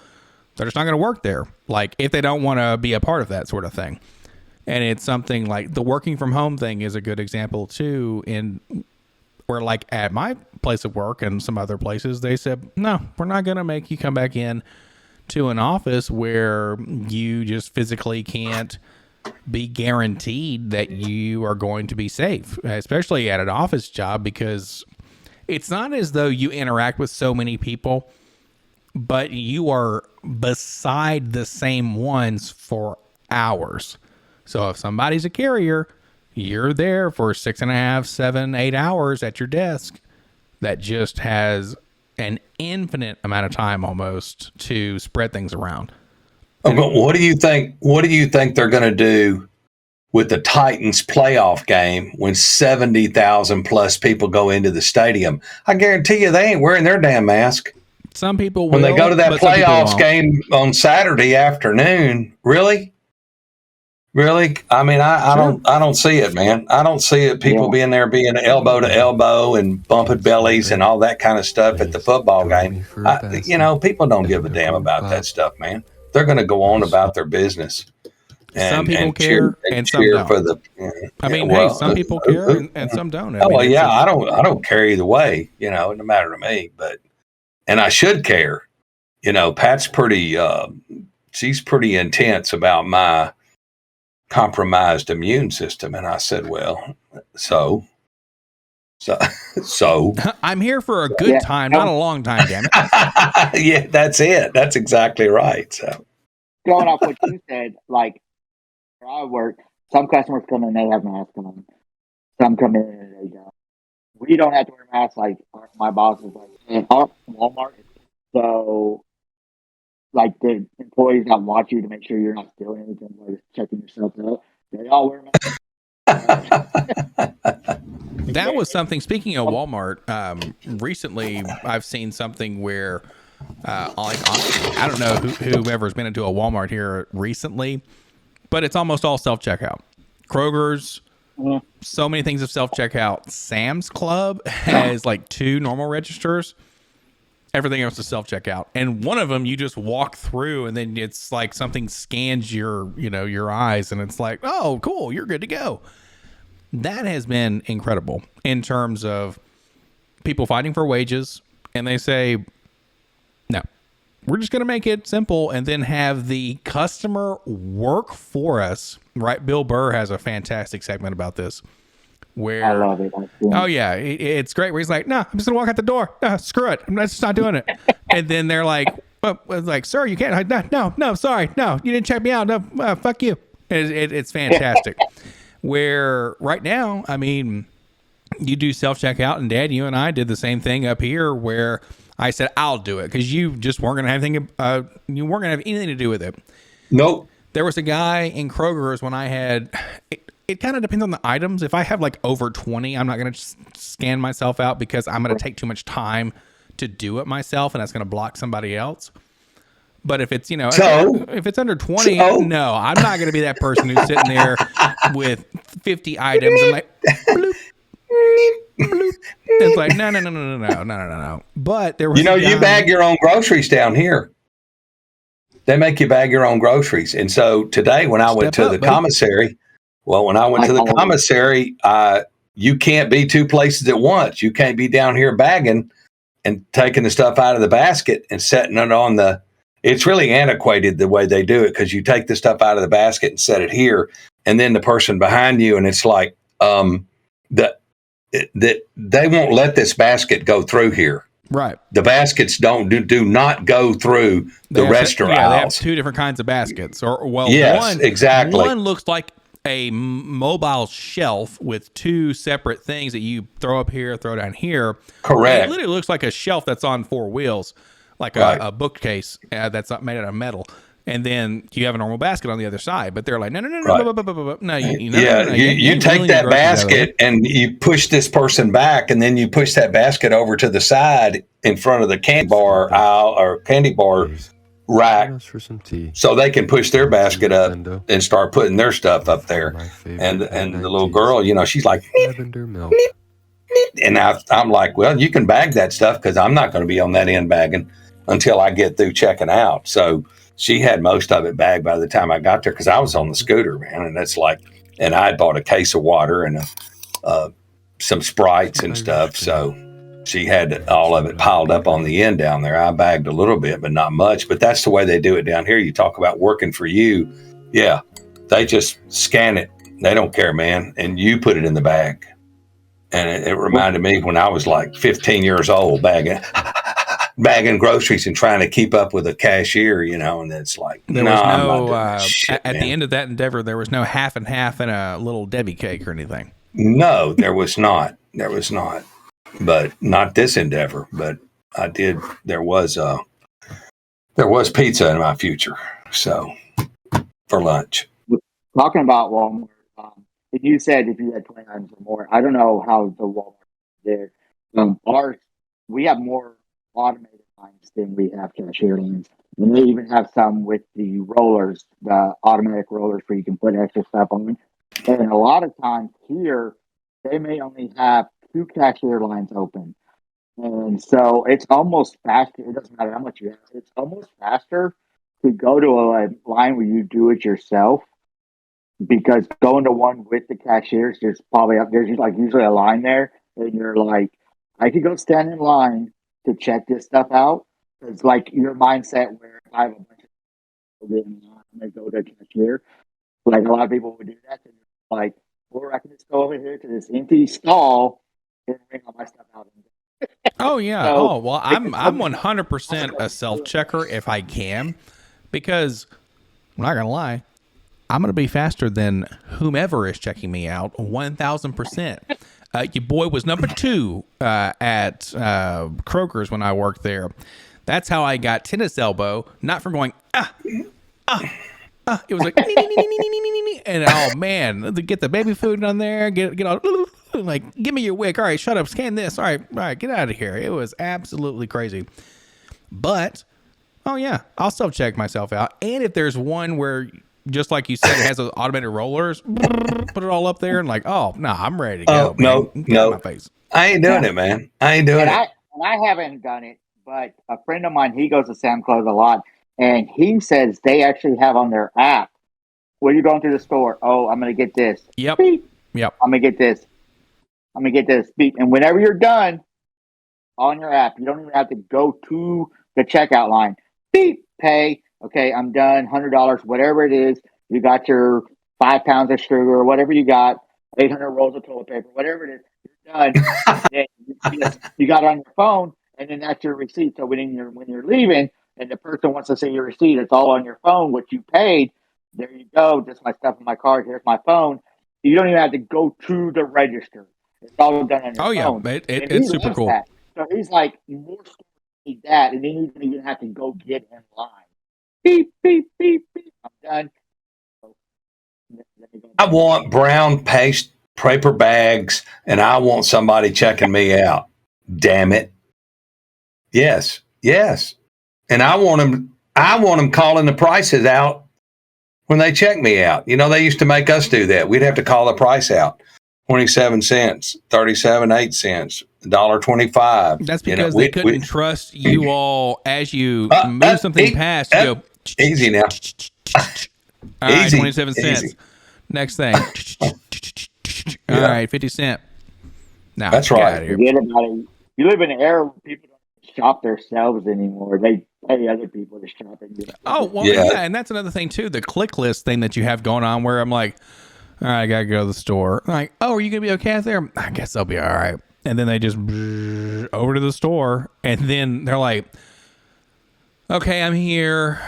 they're just not going to work there. Like if they don't want to be a part of that sort of thing. And it's something like the working from home thing is a good example too, where like at my place of work and some other places, they said, no, we're not going to make you come back in to an office where you just physically can't be guaranteed that you are going to be safe, especially at an office job, because it's not as though you interact with so many people, but you are beside the same ones for hours. So if somebody's a carrier, you're there for 6.5, 7, 8 hours at your desk. That just has an infinite amount of time almost to spread things around. But what do you think? What do you think they're going to do with the Titans playoff game when 70,000 plus people go into the stadium? I guarantee you they ain't wearing their damn mask. Some people will, when they go to that playoffs game on Saturday afternoon. Really? I mean, I don't see it, man. I don't see it. People being there, being elbow to elbow and bumping bellies and all that kind of stuff at the football game. People don't give a damn about that stuff, man. They're going to go on about their business. Some people care and some don't. Some people care and some don't. I don't care either way. It doesn't matter to me. And I should care. Pat's pretty. She's pretty intense about my compromised immune system, and I said, well, so I'm here for a good time, not a long time, damn it. Yeah, that's it. That's exactly right. So going off what you said, like where I work, some customers come in, they have masks on. Some come in and they don't. We don't have to wear masks. Like my boss is like in Walmart, so like the employees that watch you to make sure you're not stealing anything while you're checking yourself out, they all wear masks. That was something. Speaking of Walmart, recently I've seen something where, I don't know whoever's been into a Walmart here recently, but it's almost all self checkout. Kroger's, so many things of self checkout. Sam's Club has like 2 normal registers. Everything else is self-checkout. And one of them, you just walk through and then it's like something scans your eyes and it's like, oh, cool, you're good to go. That has been incredible in terms of people fighting for wages. And they say, no, we're just going to make it simple and then have the customer work for us, right? Bill Burr has a fantastic segment about this. Where, I love it. Oh yeah, it's great. Where he's like, "No, I'm just gonna walk out the door. Screw it. I'm just not doing it." And then they're like, "Sir, you can't." No, sorry, no, you didn't check me out. No, fuck you. It's fantastic. Where right now, I mean, you do self checkout, and Dad, you and I did the same thing up here. Where I said, "I'll do it," because you just weren't gonna have anything. You weren't gonna have anything to do with it. Nope. There was a guy in Kroger's when I had. It kind of depends on the items. If I have like over 20, I'm not going to scan myself out because I'm going to take too much time to do it myself, and that's going to block somebody else. But if it's, if it's under 20, no, I'm not going to be that person who's sitting there with 50 items and like, bloop, bloop. It's like, no. But there was, you bag your own groceries down here. They make you bag your own groceries. And so today when I went to the commissary, you can't be two places at once. You can't be down here bagging and taking the stuff out of the basket and setting it on the. It's really antiquated the way they do it because you take the stuff out of the basket and set it here, and then the person behind you, and it's like that they won't let this basket go through here. Right. The baskets do not go through the restaurant aisles. They have two different kinds of baskets. Exactly. One looks like a mobile shelf with two separate things that you throw up here, throw down here. Correct. It literally looks like a shelf that's on four wheels, like a bookcase that's made out of metal. And then you have a normal basket on the other side. But they're like, no. You take that basket and you push this person back, and then you push that basket over to the side in front of the candy bar aisle or candy bar rack so they can push their basket up and start putting their stuff up there. And the little girl, she's like, and I'm like, well, you can bag that stuff because I'm not going to be on that end bagging until I get through checking out. So she had most of it bagged by the time I got there because I was on the scooter, man. And it's like, and I had bought a case of water and some Sprites and stuff. So she had all of it piled up on the end down there. I bagged a little bit, but not much. But that's the way they do it down here. You talk about working for you. Yeah, they just scan it. They don't care, man. And you put it in the bag. And it reminded me when I was like 15 years old, bagging groceries and trying to keep up with a cashier, and it's like, there was no, shit, at the end of that endeavor, there was no half and half in a little Debbie cake or anything. No, there was not. But not this endeavor. But I did. There was pizza in my future. So for lunch. Talking about Walmart, you said if you had 20 items or more. I don't know how the Walmart did. We have more automated lines than we have cashier lines. And they even have some with the rollers, the automatic rollers where you can put extra stuff on. And a lot of times here, they may only have 2 cashier lines open. And so it's almost faster. It doesn't matter how much you have. It's almost faster to go to a line where you do it yourself, because going to one with the cashiers, there's usually a line there, and you're like, I could go stand in line to check this stuff out. It's like your mindset where if I have a bunch of people getting on, I'm going to go to a cashier. Like a lot of people would do that. And like, or I can just go over here to this empty stall and bring all my stuff out. Oh yeah. So, well, I'm 100% a self checker if I can, because I'm not gonna lie, I'm gonna be faster than whomever is checking me out. 1,000%. Your boy was number 2 at Kroger's when I worked there. That's how I got tennis elbow, not from going it was like and oh man, get the baby food on there, get all like, give me your wick. All right, shut up, scan this. All right, get out of here. It was absolutely crazy. But oh yeah, I'll self check myself out. And if there's one where, just like you said, it has those automated rollers, put it all up there and like, oh no, I'm ready to go. No, my face. I ain't doing it, man. I ain't doing it. I haven't done it, but a friend of mine, he goes to Sam's Club a lot, and he says they actually have on their app, when you're going to the store, oh, I'm going to get this. Yep. Beep. Yep. I'm going to get this. I'm going to get this. Beep. And whenever you're done on your app, you don't even have to go to the checkout line. Beep. Pay. Okay, I'm done. $100, whatever it is. You got your 5 pounds of sugar or whatever you got, 800 rolls of toilet paper, whatever it is. You're done. Then you got it on your phone, and then that's your receipt. So when you're leaving, and the person wants to see your receipt, it's all on your phone. What you paid. There you go. Just my stuff in my card. Here's my phone. You don't even have to go to the register. It's all done on your phone. Yeah, And it's he super loves cool. that. So he's like, more stores need that, and then you don't even have to go get in line. Beep, beep, beep, beep. I'm done. I want brown paper bags, and I want somebody checking me out. Damn it! Yes, and I want them calling the prices out when they check me out. They used to make us do that. We'd have to call the price out. 27 cents, 37, 8 cents, $1.25. That's because they couldn't trust you all as you move something past. You go easy now. All right, Easy, 27 cents. easy. Next thing. All right, 50 cents. Now that's right. Forget about it. You live in an era where people don't shop themselves anymore. They pay other people to shop. Oh, well, yeah, and that's another thing too. The click list thing that you have going on, where I'm like, all right, I gotta go to the store. I'm like, oh, are you gonna be okay out there? I guess I'll be all right. And then they just over to the store, and then they're like, okay, I'm here.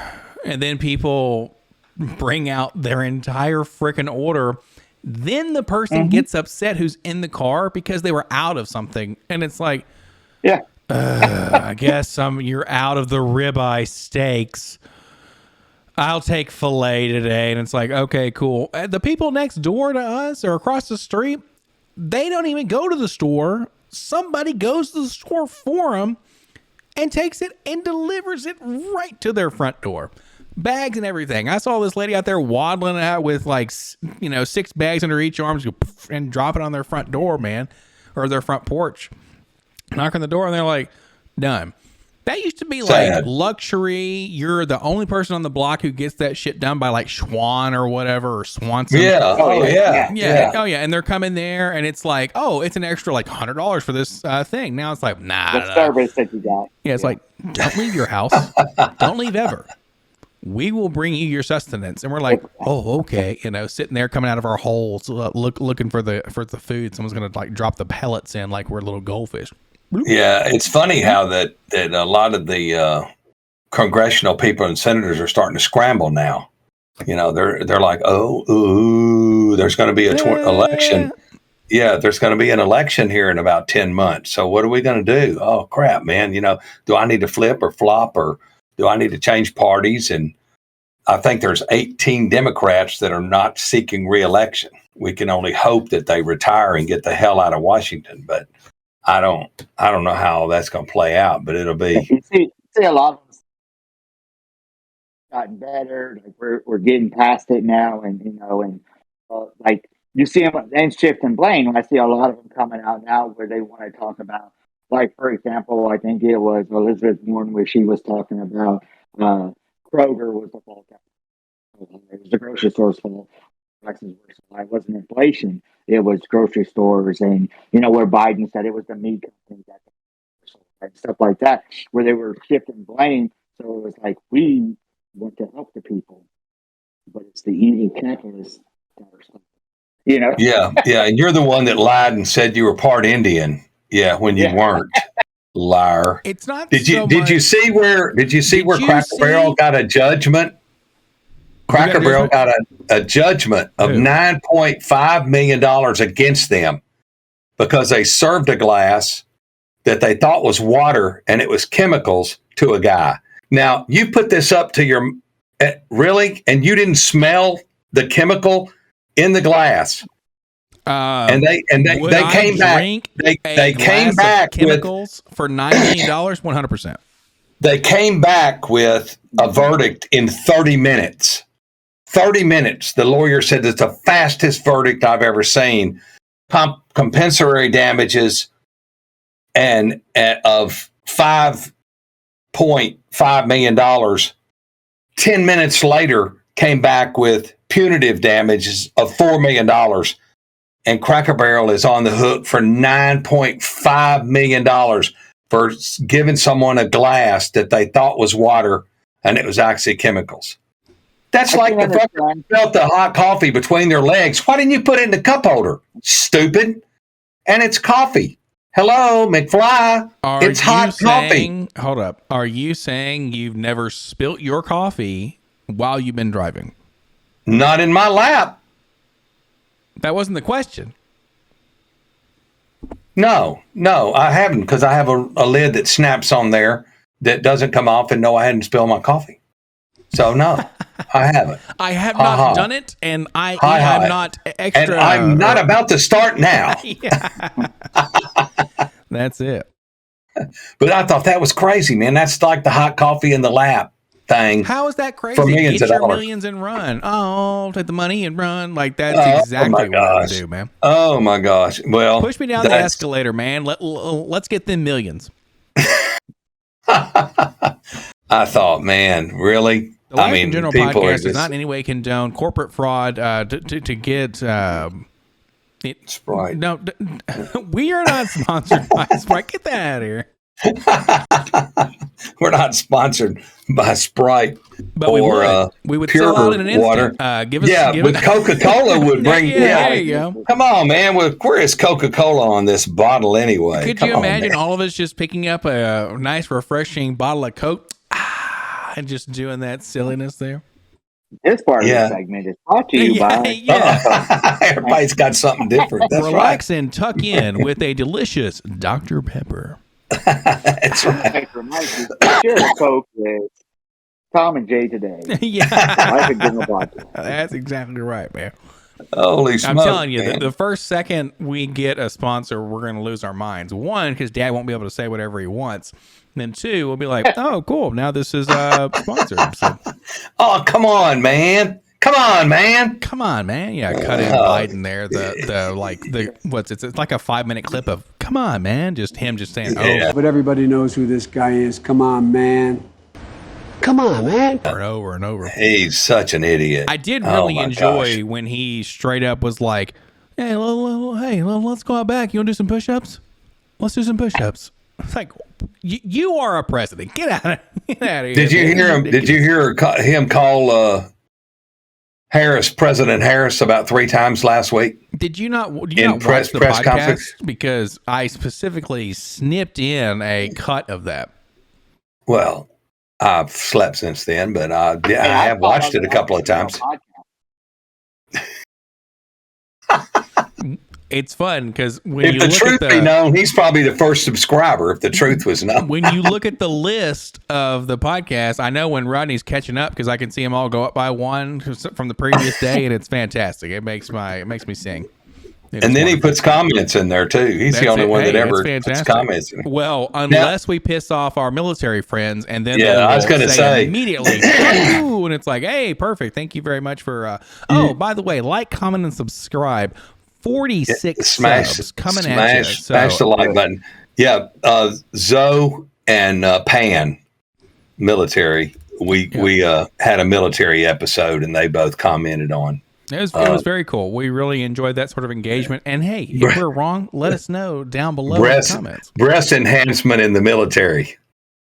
And then people bring out their entire freaking order. Then the person gets upset who's in the car because they were out of something, and it's like, yeah, I guess you're out of the ribeye steaks. I'll take filet today. And it's like, okay, cool. The people next door to us or across the street, they don't even go to the store. Somebody goes to the store for them and takes it and delivers it right to their front door. Bags and everything. I saw this lady out there waddling out with 6 bags under each arm and drop it on their front door, man, or their front porch. Knock on the door and they're like, done. That used to be like luxury. You're the only person on the block who gets that shit done by like Schwann or whatever, or Swanson. Yeah. Oh, yeah. Oh, yeah. And they're coming there and it's like, oh, it's an extra like $100 for this thing. Now it's like, nah. The service that you got. Yeah, it's like, don't leave your house. Don't leave ever. We will bring you your sustenance. And we're like, oh, okay. Sitting there coming out of our holes, looking for the food. Someone's going to like drop the pellets in like we're little goldfish. Yeah, it's funny how that a lot of the congressional people and senators are starting to scramble now. They're like, there's going to be election. Yeah, there's going to be an election here in about 10 months. So what are we going to do? Oh, crap, man. Do I need to flip or flop, or do I need to change parties? And I think there's 18 Democrats that are not seeking re-election. We can only hope that they retire and get the hell out of Washington, but I don't know how that's going to play out, but it'll be. You see a lot of them gotten better. Like we're getting past it now, and like you see them and Shift and Blaine. I see a lot of them coming out now where they want to talk about, like for example, I think it was Elizabeth Warren where she was talking about Kroger was the fault. It was the grocery store's fault. It wasn't inflation. It was grocery stores, and where Biden said it was the meat companies and stuff like that, where they were shifting blame. So it was like, we want to help the people, but it's the evil capitalists that are stuck. Yeah, and you're the one that lied and said you were part Indian. Yeah, when you weren't. Liar. It's not. Did you see where Cracker Barrel got a judgment? Cracker Barrel got a judgment of $9.5 million against them because they served a glass that they thought was water and it was chemicals to a guy. Now, you put this up to your really, and you didn't smell the chemical in the glass. And they came back. They came back chemicals for $9 million, 100%. They came back with a verdict in 30 minutes. 30 minutes. The lawyer said it's the fastest verdict I've ever seen. Compensatory damages and of $5 $1.5 million. 10 minutes later, came back with punitive damages of $4 million. And Cracker Barrel is on the hook for $9.5 million for giving someone a glass that they thought was water, and it was actually chemicals. That's like the fucker felt the hot coffee between their legs. Why didn't you put it in the cup holder? Stupid. And it's coffee. Hello, McFly. It's hot coffee. Hold up. Are you saying you've never spilt your coffee while you've been driving? Not in my lap. That wasn't the question. No, I haven't, because I have a lid that snaps on there that doesn't come off, and no, I hadn't spilled my coffee. So no, I haven't. I have not done it, and I'm not extra. And I'm not about to start now. That's it. But I thought that was crazy, man. That's like the hot coffee in the lap thing. How is that crazy? For millions Get of your dollars. millions and run. Oh, take the money and run. Like, that's exactly what I do, man. Oh my gosh. Well, push me down the escalator, man. Let's get them millions. I thought, man, really? The Life in General podcast does not in any way condone corporate fraud to get Sprite. No, we are not sponsored by Sprite. Get that out of here. We're not sponsored by Sprite, but we would pure sell out in an instant. water. Give us, Coca-Cola would bring. There you go. Come on, man. Where is Coca-Cola on this bottle anyway? Could you imagine all of us just picking up a nice, refreshing bottle of Coke and just doing that silliness there? This part of the segment is brought to you by. Everybody's got something different. That's Relax right. and tuck in with a delicious Dr. Pepper. That's right. Share a Coke with Tom and Jaye today. Life in General podcast. That's exactly right, man. Holy smoke! I'm telling you, man. the first second we get a sponsor, we're going to lose our minds. One, because Dad won't be able to say whatever he wants. And then two, we'll be like, oh, cool. Now this is sponsored. So. Oh, come on, man. Come on, man. Yeah, cut in Biden there. It's like a 5-minute clip of "Come on, man." Just him just saying, "Oh," but everybody knows who this guy is. Come on, man. Come on, man. over and over. He's such an idiot. I did really enjoy when he straight up was like, "Hey, let's go out back. You want to do some push-ups? Let's do some push-ups." It's like, you are a president. Get out of here. Did you hear him? Did you hear him call President Harris about 3 times last week? Did you not watch the podcast? Conference? Because I specifically snipped in a cut of that. Well, I've slept since then, but I have watched it a couple of times. It's fun because when you look at the truth be known, he's probably the first subscriber. If the truth was known, when you look at the list of the podcast, I know when Rodney's catching up because I can see them all go up by one from the previous day, and it's fantastic. It makes me sing. And then he puts comments in there too. He's the only one that ever puts comments in. Well, unless we piss off our military friends, and then I was going to say immediately, ooh, and it's like, hey, perfect. Thank you very much for. By the way, like, comment, and subscribe. 46 subs coming at you. Smash the like button. Yeah, Zoe and Pan military. We had a military episode, and they both commented on. It was very cool. We really enjoyed that sort of engagement. And hey, if we're wrong, let us know down below in the comments. Breast enhancement in the military.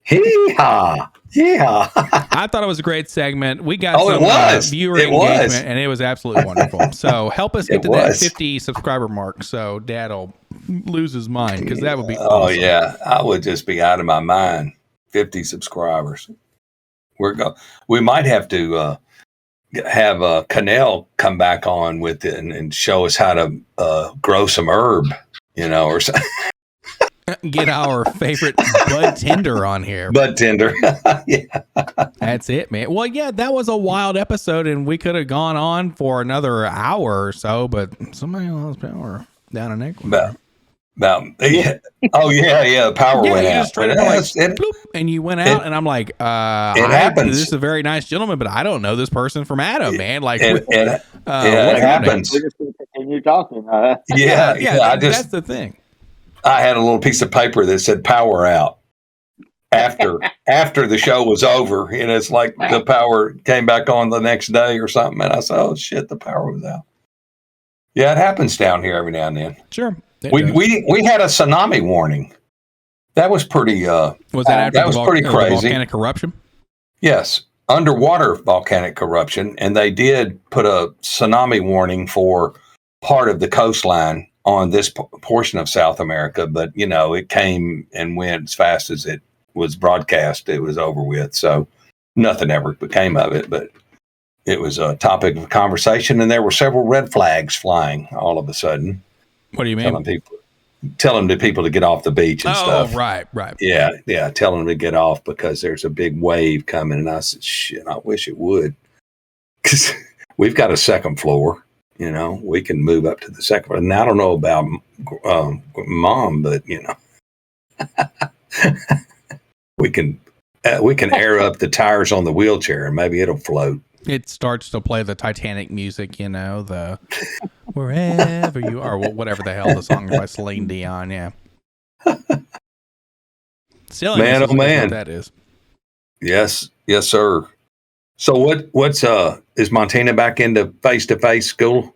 Hee-haw. Yeah. I thought it was a great segment. We got some viewer engagement, and it was absolutely wonderful. So help us get to that 50 subscriber mark so Dad will lose his mind, because that would be awesome. Oh, yeah. I would just be out of my mind. 50 subscribers. We might have to have Canel come back on with it and show us how to grow some herb, or something. Get our favorite bud tender on here. Bud tender. Yeah. That's it, man. Well, yeah, that was a wild episode, and we could have gone on for another hour or so, but somebody lost power down in Ecuador. Power went out. Bloop, and you went out, and I'm like, it happens. This is a very nice gentleman, but I don't know this person from Adam, man. Like, it happens. We're just going to continue talking. That's the thing. I had a little piece of paper that said "power out," after the show was over, and it's like the power came back on the next day or something, and I said, "Oh shit, the power was out." Yeah, it happens down here every now and then. Sure. We had a tsunami warning. That was pretty. Was that after that was pretty the crazy. volcanic eruption? Yes, underwater volcanic eruption, and they did put a tsunami warning for part of the coastline on this portion of South America. But it came and went as fast as it was broadcast. It was over with. So nothing ever became of it. But it was a topic of conversation, and there were several red flags flying all of a sudden. What do you mean? Telling the people to get off the beach and stuff. Oh, right. Yeah, telling them to get off because there's a big wave coming. And I said, shit, I wish it would. Because we've got a second floor, we can move up to the second floor. And I don't know about Mom, but, we can air up the tires on the wheelchair and maybe it'll float. It starts to play the Titanic music, the wherever you are, whatever the hell the song is by Celine Dion. Yeah. Man, oh man, what that is. Yes, sir. So what's is Montana back into face-to-face school?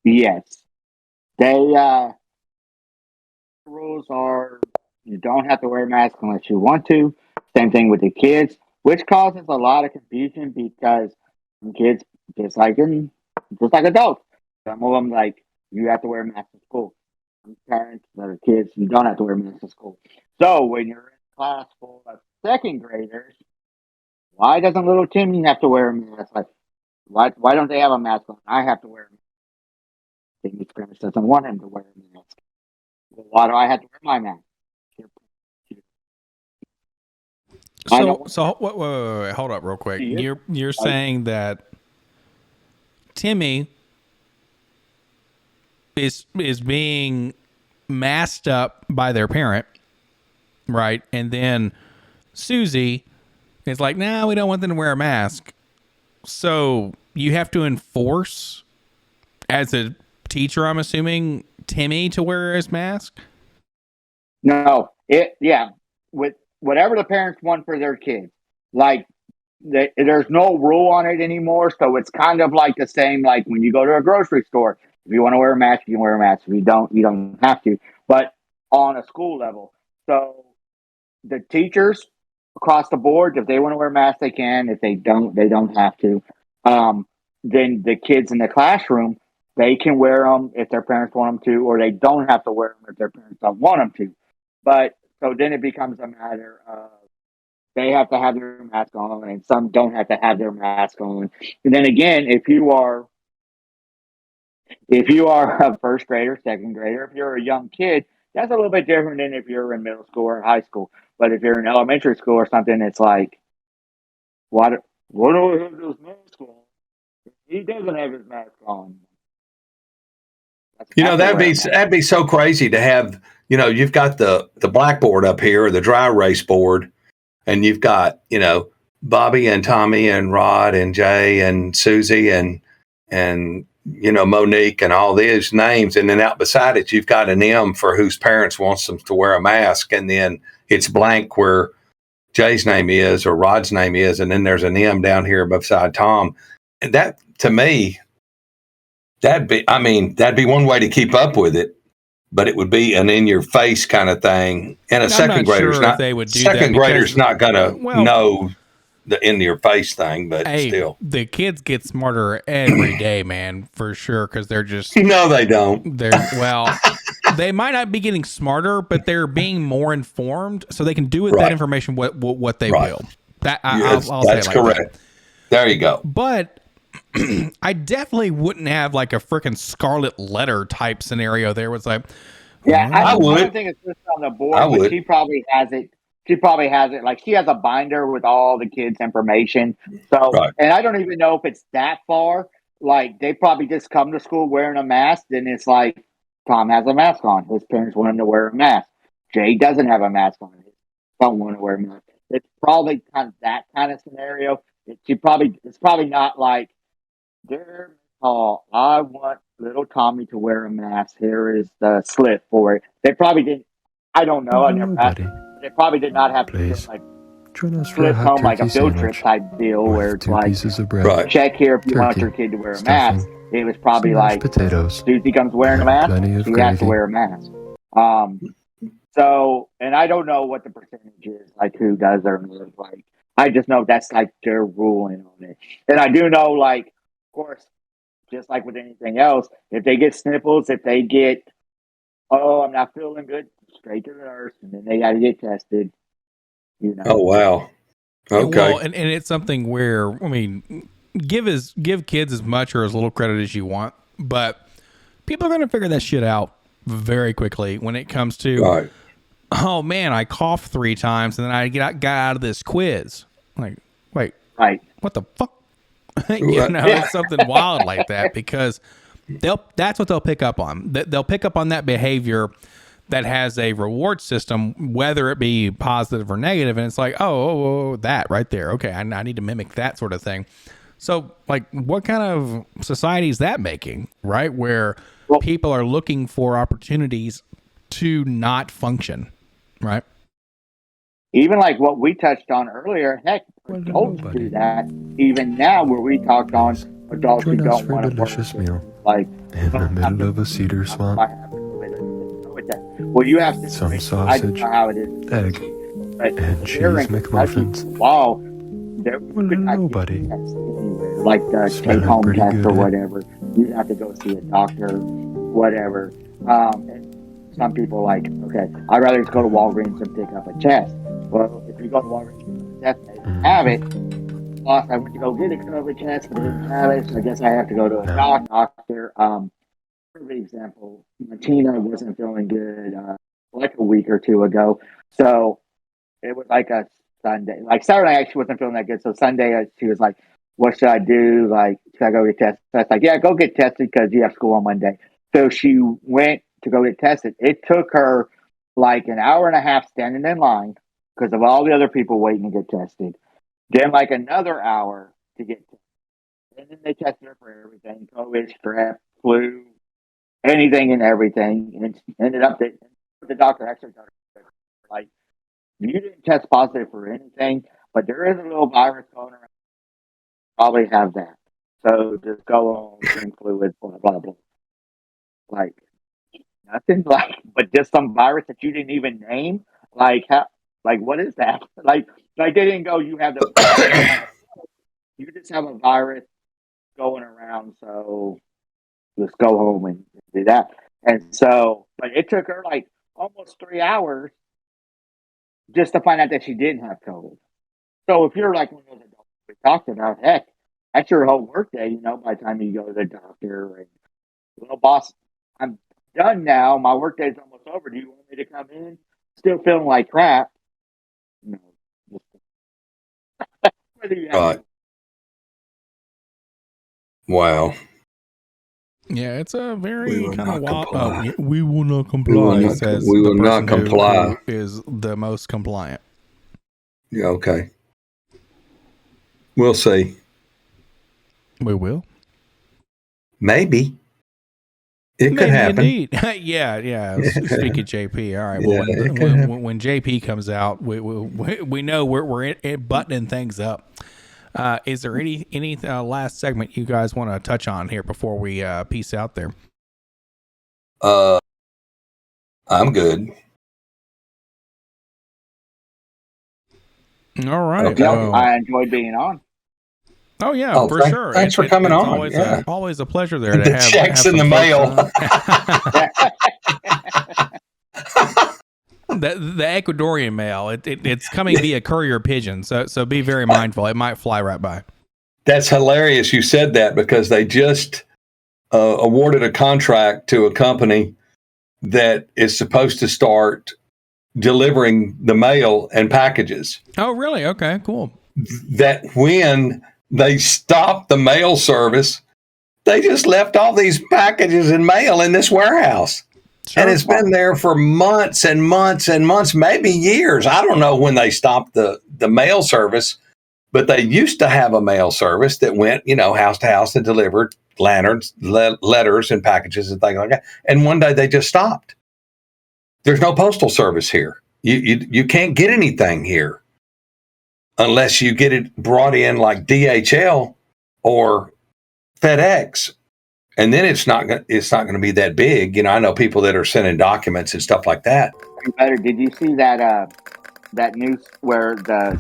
Yes. They rules are you don't have to wear a mask unless you want to. Same thing with the kids, which causes a lot of confusion because kids just like adults. Some of them you have to wear a mask in school. Some parents that are kids, you don't have to wear a mask in school. So when you're in a class full of second graders, why doesn't little Timmy have to wear a mask? Why don't they have a mask on? I have to wear a mask. Timmy's parents doesn't want him to wear a mask. Well, why do I have to wear my mask? So wait, hold up real quick. You're saying that Timmy is being masked up by their parent, right? And then Susie is like, "Nah, we don't want them to wear a mask." So you have to enforce, as a teacher, I'm assuming, Timmy to wear his mask? No, with whatever the parents want for their kids. There's no rule on it anymore, so it's kind of like the same like when you go to a grocery store. If you want to wear a mask, you can wear a mask. If you don't have to. But on a school level, so the teachers across the board, if they want to wear masks, they can. If they don't have to. Then the kids in the classroom, they can wear them if their parents want them to, or they don't have to wear them if their parents don't want them to. But so then it becomes a matter of they have to have their mask on, and some don't have to have their mask on. And then again, if you are a first grader, second grader, if you're a young kid, that's a little bit different than if you're in middle school or high school. But if you're in elementary school or something, it's like, what do I have his mask on? He doesn't have his mask on. That'd be so crazy to have. You've got the blackboard up here, or the dry erase board, and you've got Bobby and Tommy and Rod and Jay and Susie and Monique and all these names, and then out beside it you've got an M for whose parents wants them to wear a mask, and then it's blank where Jay's name is or Rod's name is, and then there's an M down here beside Tom. And that, to me, that'd be one way to keep up with it, but it would be an in-your-face kind of thing. And a second grader's not going to know the in-your-face thing, but still. The kids get smarter every day, man, for sure, because they're just... No, they don't. They might not be getting smarter, but they're being more informed, so they can do with that information what they will. I'll say that's correct. That. There you go. But I definitely wouldn't have like a freaking scarlet letter type scenario there. Was like, I would. I don't think it's just on the board, but she probably has it. Like she has a binder with all the kids' information. So, and I don't even know if it's that far. Like they probably just come to school wearing a mask. Then it's like Tom has a mask on. His parents want him to wear a mask. Jay doesn't have a mask on. He don't want to wear a mask. It's probably kind of that kind of scenario. It's probably not like, dear Paul, I want little Tommy to wear a mask. Here is the slip for it. They probably didn't. I don't know. I never asked. They probably did not have to do Please. like Join us for flip a hot home like a turkey field trip sandwich type deal where with it's 2 like pieces of bread, Right. check here if you want turkey, your kid to wear a stuffing, mask. It was probably some mashed like potatoes, Susie comes wearing a and mask, plenty of she has to gravy. wear a mask. So, and I don't know what the percentage is, like who does or not. Like, I just know that's like their ruling on it. And I do know, like, of course, just like with anything else, if they get sniffles, if they get, oh, I'm not feeling good, straight to the nurse, and then they got to get tested. You know. Oh wow. Okay. Well, and it's something where, I mean, give kids as much or as little credit as you want, but people are going to figure that shit out very quickly when it comes to, Right. oh man, I coughed 3 times and then I got out of this quiz. Like, wait, Right. what the fuck? It's something wild like that, because that's what they'll pick up on. They'll pick up on that behavior that has a reward system, whether it be positive or negative, and it's like, oh, that right there. Okay, I need to mimic that sort of thing. So, like, what kind of society is that making, right? Where people are looking for opportunities to not function, right? Even like what we touched on earlier, heck, adults do that. Even now, where we talked on adults who Join us don't for a want to work, delicious meal like in the middle of a cedar swamp. Well, you have to. Some I sausage, know how it is. egg, But and cheese they're in McMuffins. Kentucky, wow, there Well, could not get nobody. tests anywhere, like the Smelling take-home pretty test good, or eh? whatever. You have to go see a doctor, whatever. And some people like, okay, I'd rather just go to Walgreens and pick up a test. Well, if you go to Walgreens and pick up a test, they don't have it. Plus, I went to go get a COVID test, but they didn't have it, so I guess I have to go to a doctor. For example, Tina wasn't feeling good like a week or two ago, so it was like a Sunday. Like Saturday, I actually wasn't feeling that good, so Sunday she was like, "What should I do? Like, should I go get tested?" So I was like, "Yeah, go get tested because you have school on Monday." So she went to go get tested. It took her like an hour and a half standing in line because of all the other people waiting to get tested. Then like another hour to get tested. And then they tested her for everything: COVID, strep, flu, anything and everything. And it ended up that the doctor actually told her, like, you didn't test positive for anything, but there is a little virus going around. Probably have that. So just go on, drink fluids, blah, blah, blah. Like, nothing like, but just some virus that you didn't even name. Like, like, what is that? Like they didn't go, you have the, you just have a virus going around. So let's go home and do that. And so, but it took her like almost 3 hours just to find out that she didn't have COVID. So if you're like one of those adults we talked about, heck, that's your whole workday, by the time you go to the doctor. And, well, boss, I'm done now. My workday's almost over. Do you want me to come in? Still feeling like crap. No. Whether you have Right. Wow. Yeah, it's a very will kind of not wild. comply. We will not comply. We will not- says we the will not person who comply. is the most compliant. Yeah. Okay. We'll see. We will. Maybe. It could Maybe happen. Indeed. yeah. Speaking of JP, all right. Well, Yeah, it could when, happen. when JP comes out, we know we're buttoning things up. Is there any last segment you guys want to touch on here before we peace out there? I'm good. All right. Okay. I enjoyed being on. Oh yeah, Oh, for sure. thanks for coming it's on. Always, Yeah. always a pleasure there to The have checks have in some the folks on. The Ecuadorian mail. It's coming via courier pigeon. So be very mindful. It might fly right by. That's hilarious you said that because they just awarded a contract to a company that is supposed to start delivering the mail and packages. Oh, really? Okay, cool. That when they stopped the mail service, they just left all these packages and mail in this warehouse. Sure. And it's been there for months and months and months, maybe years. I don't know when they stopped the mail service, but they used to have a mail service that went, house to house and delivered lanterns, letters and packages and things like that. And one day they just stopped. There's no postal service here. You can't get anything here unless you get it brought in like DHL or FedEx, and then it's not going to be that big. I know people that are sending documents and stuff like that. Better. Did you see that news where the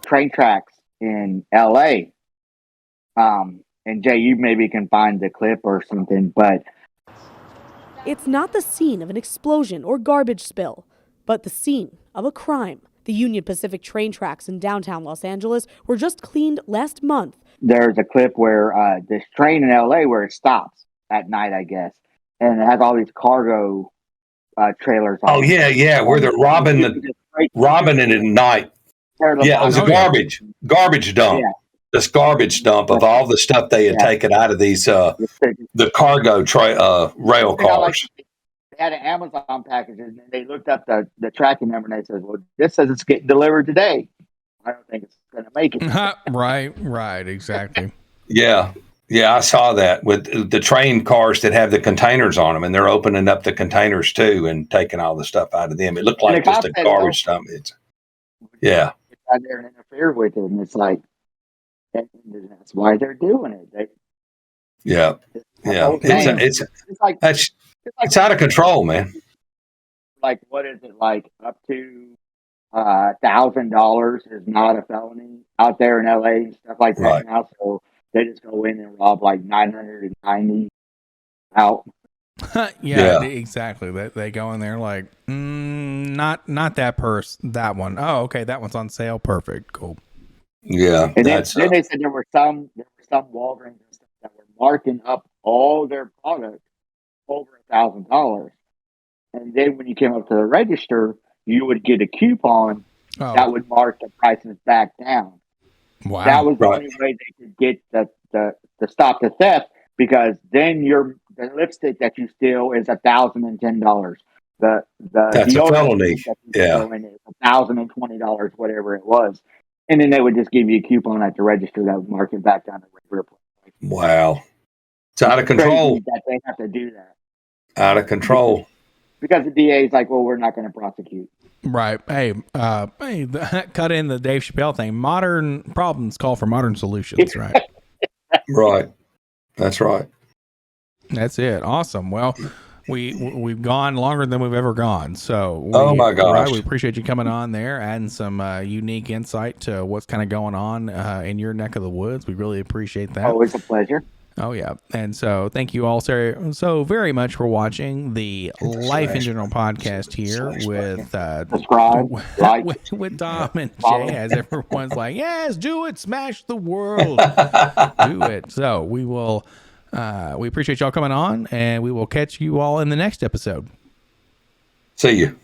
train tracks in LA? And Jay, you maybe can find the clip or something, but it's not the scene of an explosion or garbage spill, but the scene of a crime. The Union Pacific train tracks in downtown Los Angeles were just cleaned last month. There's a clip where this train in LA where it stops at night, I guess, and it has all these cargo trailers on. Oh yeah, where they're robbing it at night. Yeah, it was a garbage dump. Yeah. This garbage dump of all the stuff they had taken out of these the cargo rail cars. They had an Amazon package, and they looked up the tracking number, and they said, "Well, this says it's getting delivered today. I don't think it's going to make it." Right, exactly. Yeah, I saw that with the train cars that have the containers on them, and they're opening up the containers too and taking all the stuff out of them. It looked like just a garbage dump. Yeah. It's out there and interfere with it, and it's like that's why they're doing it. It's out of control, man. Like, what is it, like up to $1,000 is not a felony out there in LA and stuff like that now. So they just go in and rob like 990 out. Yeah, exactly. They go in there like, not that purse, that one. Oh, okay, that one's on sale. Perfect, cool. Yeah, and then they said there were some Walgreens and stuff that were marking up all their products over $1,000, and then when you came up to the register, you would get a coupon that would mark the prices back down. Wow, that was the only way they could get the stop the theft, because then the lipstick that you steal is $1,010. That's a felony. Yeah, $1,020, whatever it was. And then they would just give you a coupon at the register that would mark it back down to regular price. Wow. It's out of control. That they have to do that. Out of control. Because the DA is like, well, we're not going to prosecute. Right. Hey, cut in the Dave Chappelle thing. Modern problems call for modern solutions, right? Right. That's right. That's it. Awesome. Well, we've gone longer than we've ever gone. So, oh my gosh, right, we appreciate you coming on there, adding some unique insight to what's kind of going on in your neck of the woods. We really appreciate that. Always a pleasure. Oh yeah, and so thank you all so very much for watching the Life in General podcast here with Tom and Jay, as everyone's like, yes, do it, smash the world, do it. So we will. We appreciate y'all coming on, and we will catch you all in the next episode. See you.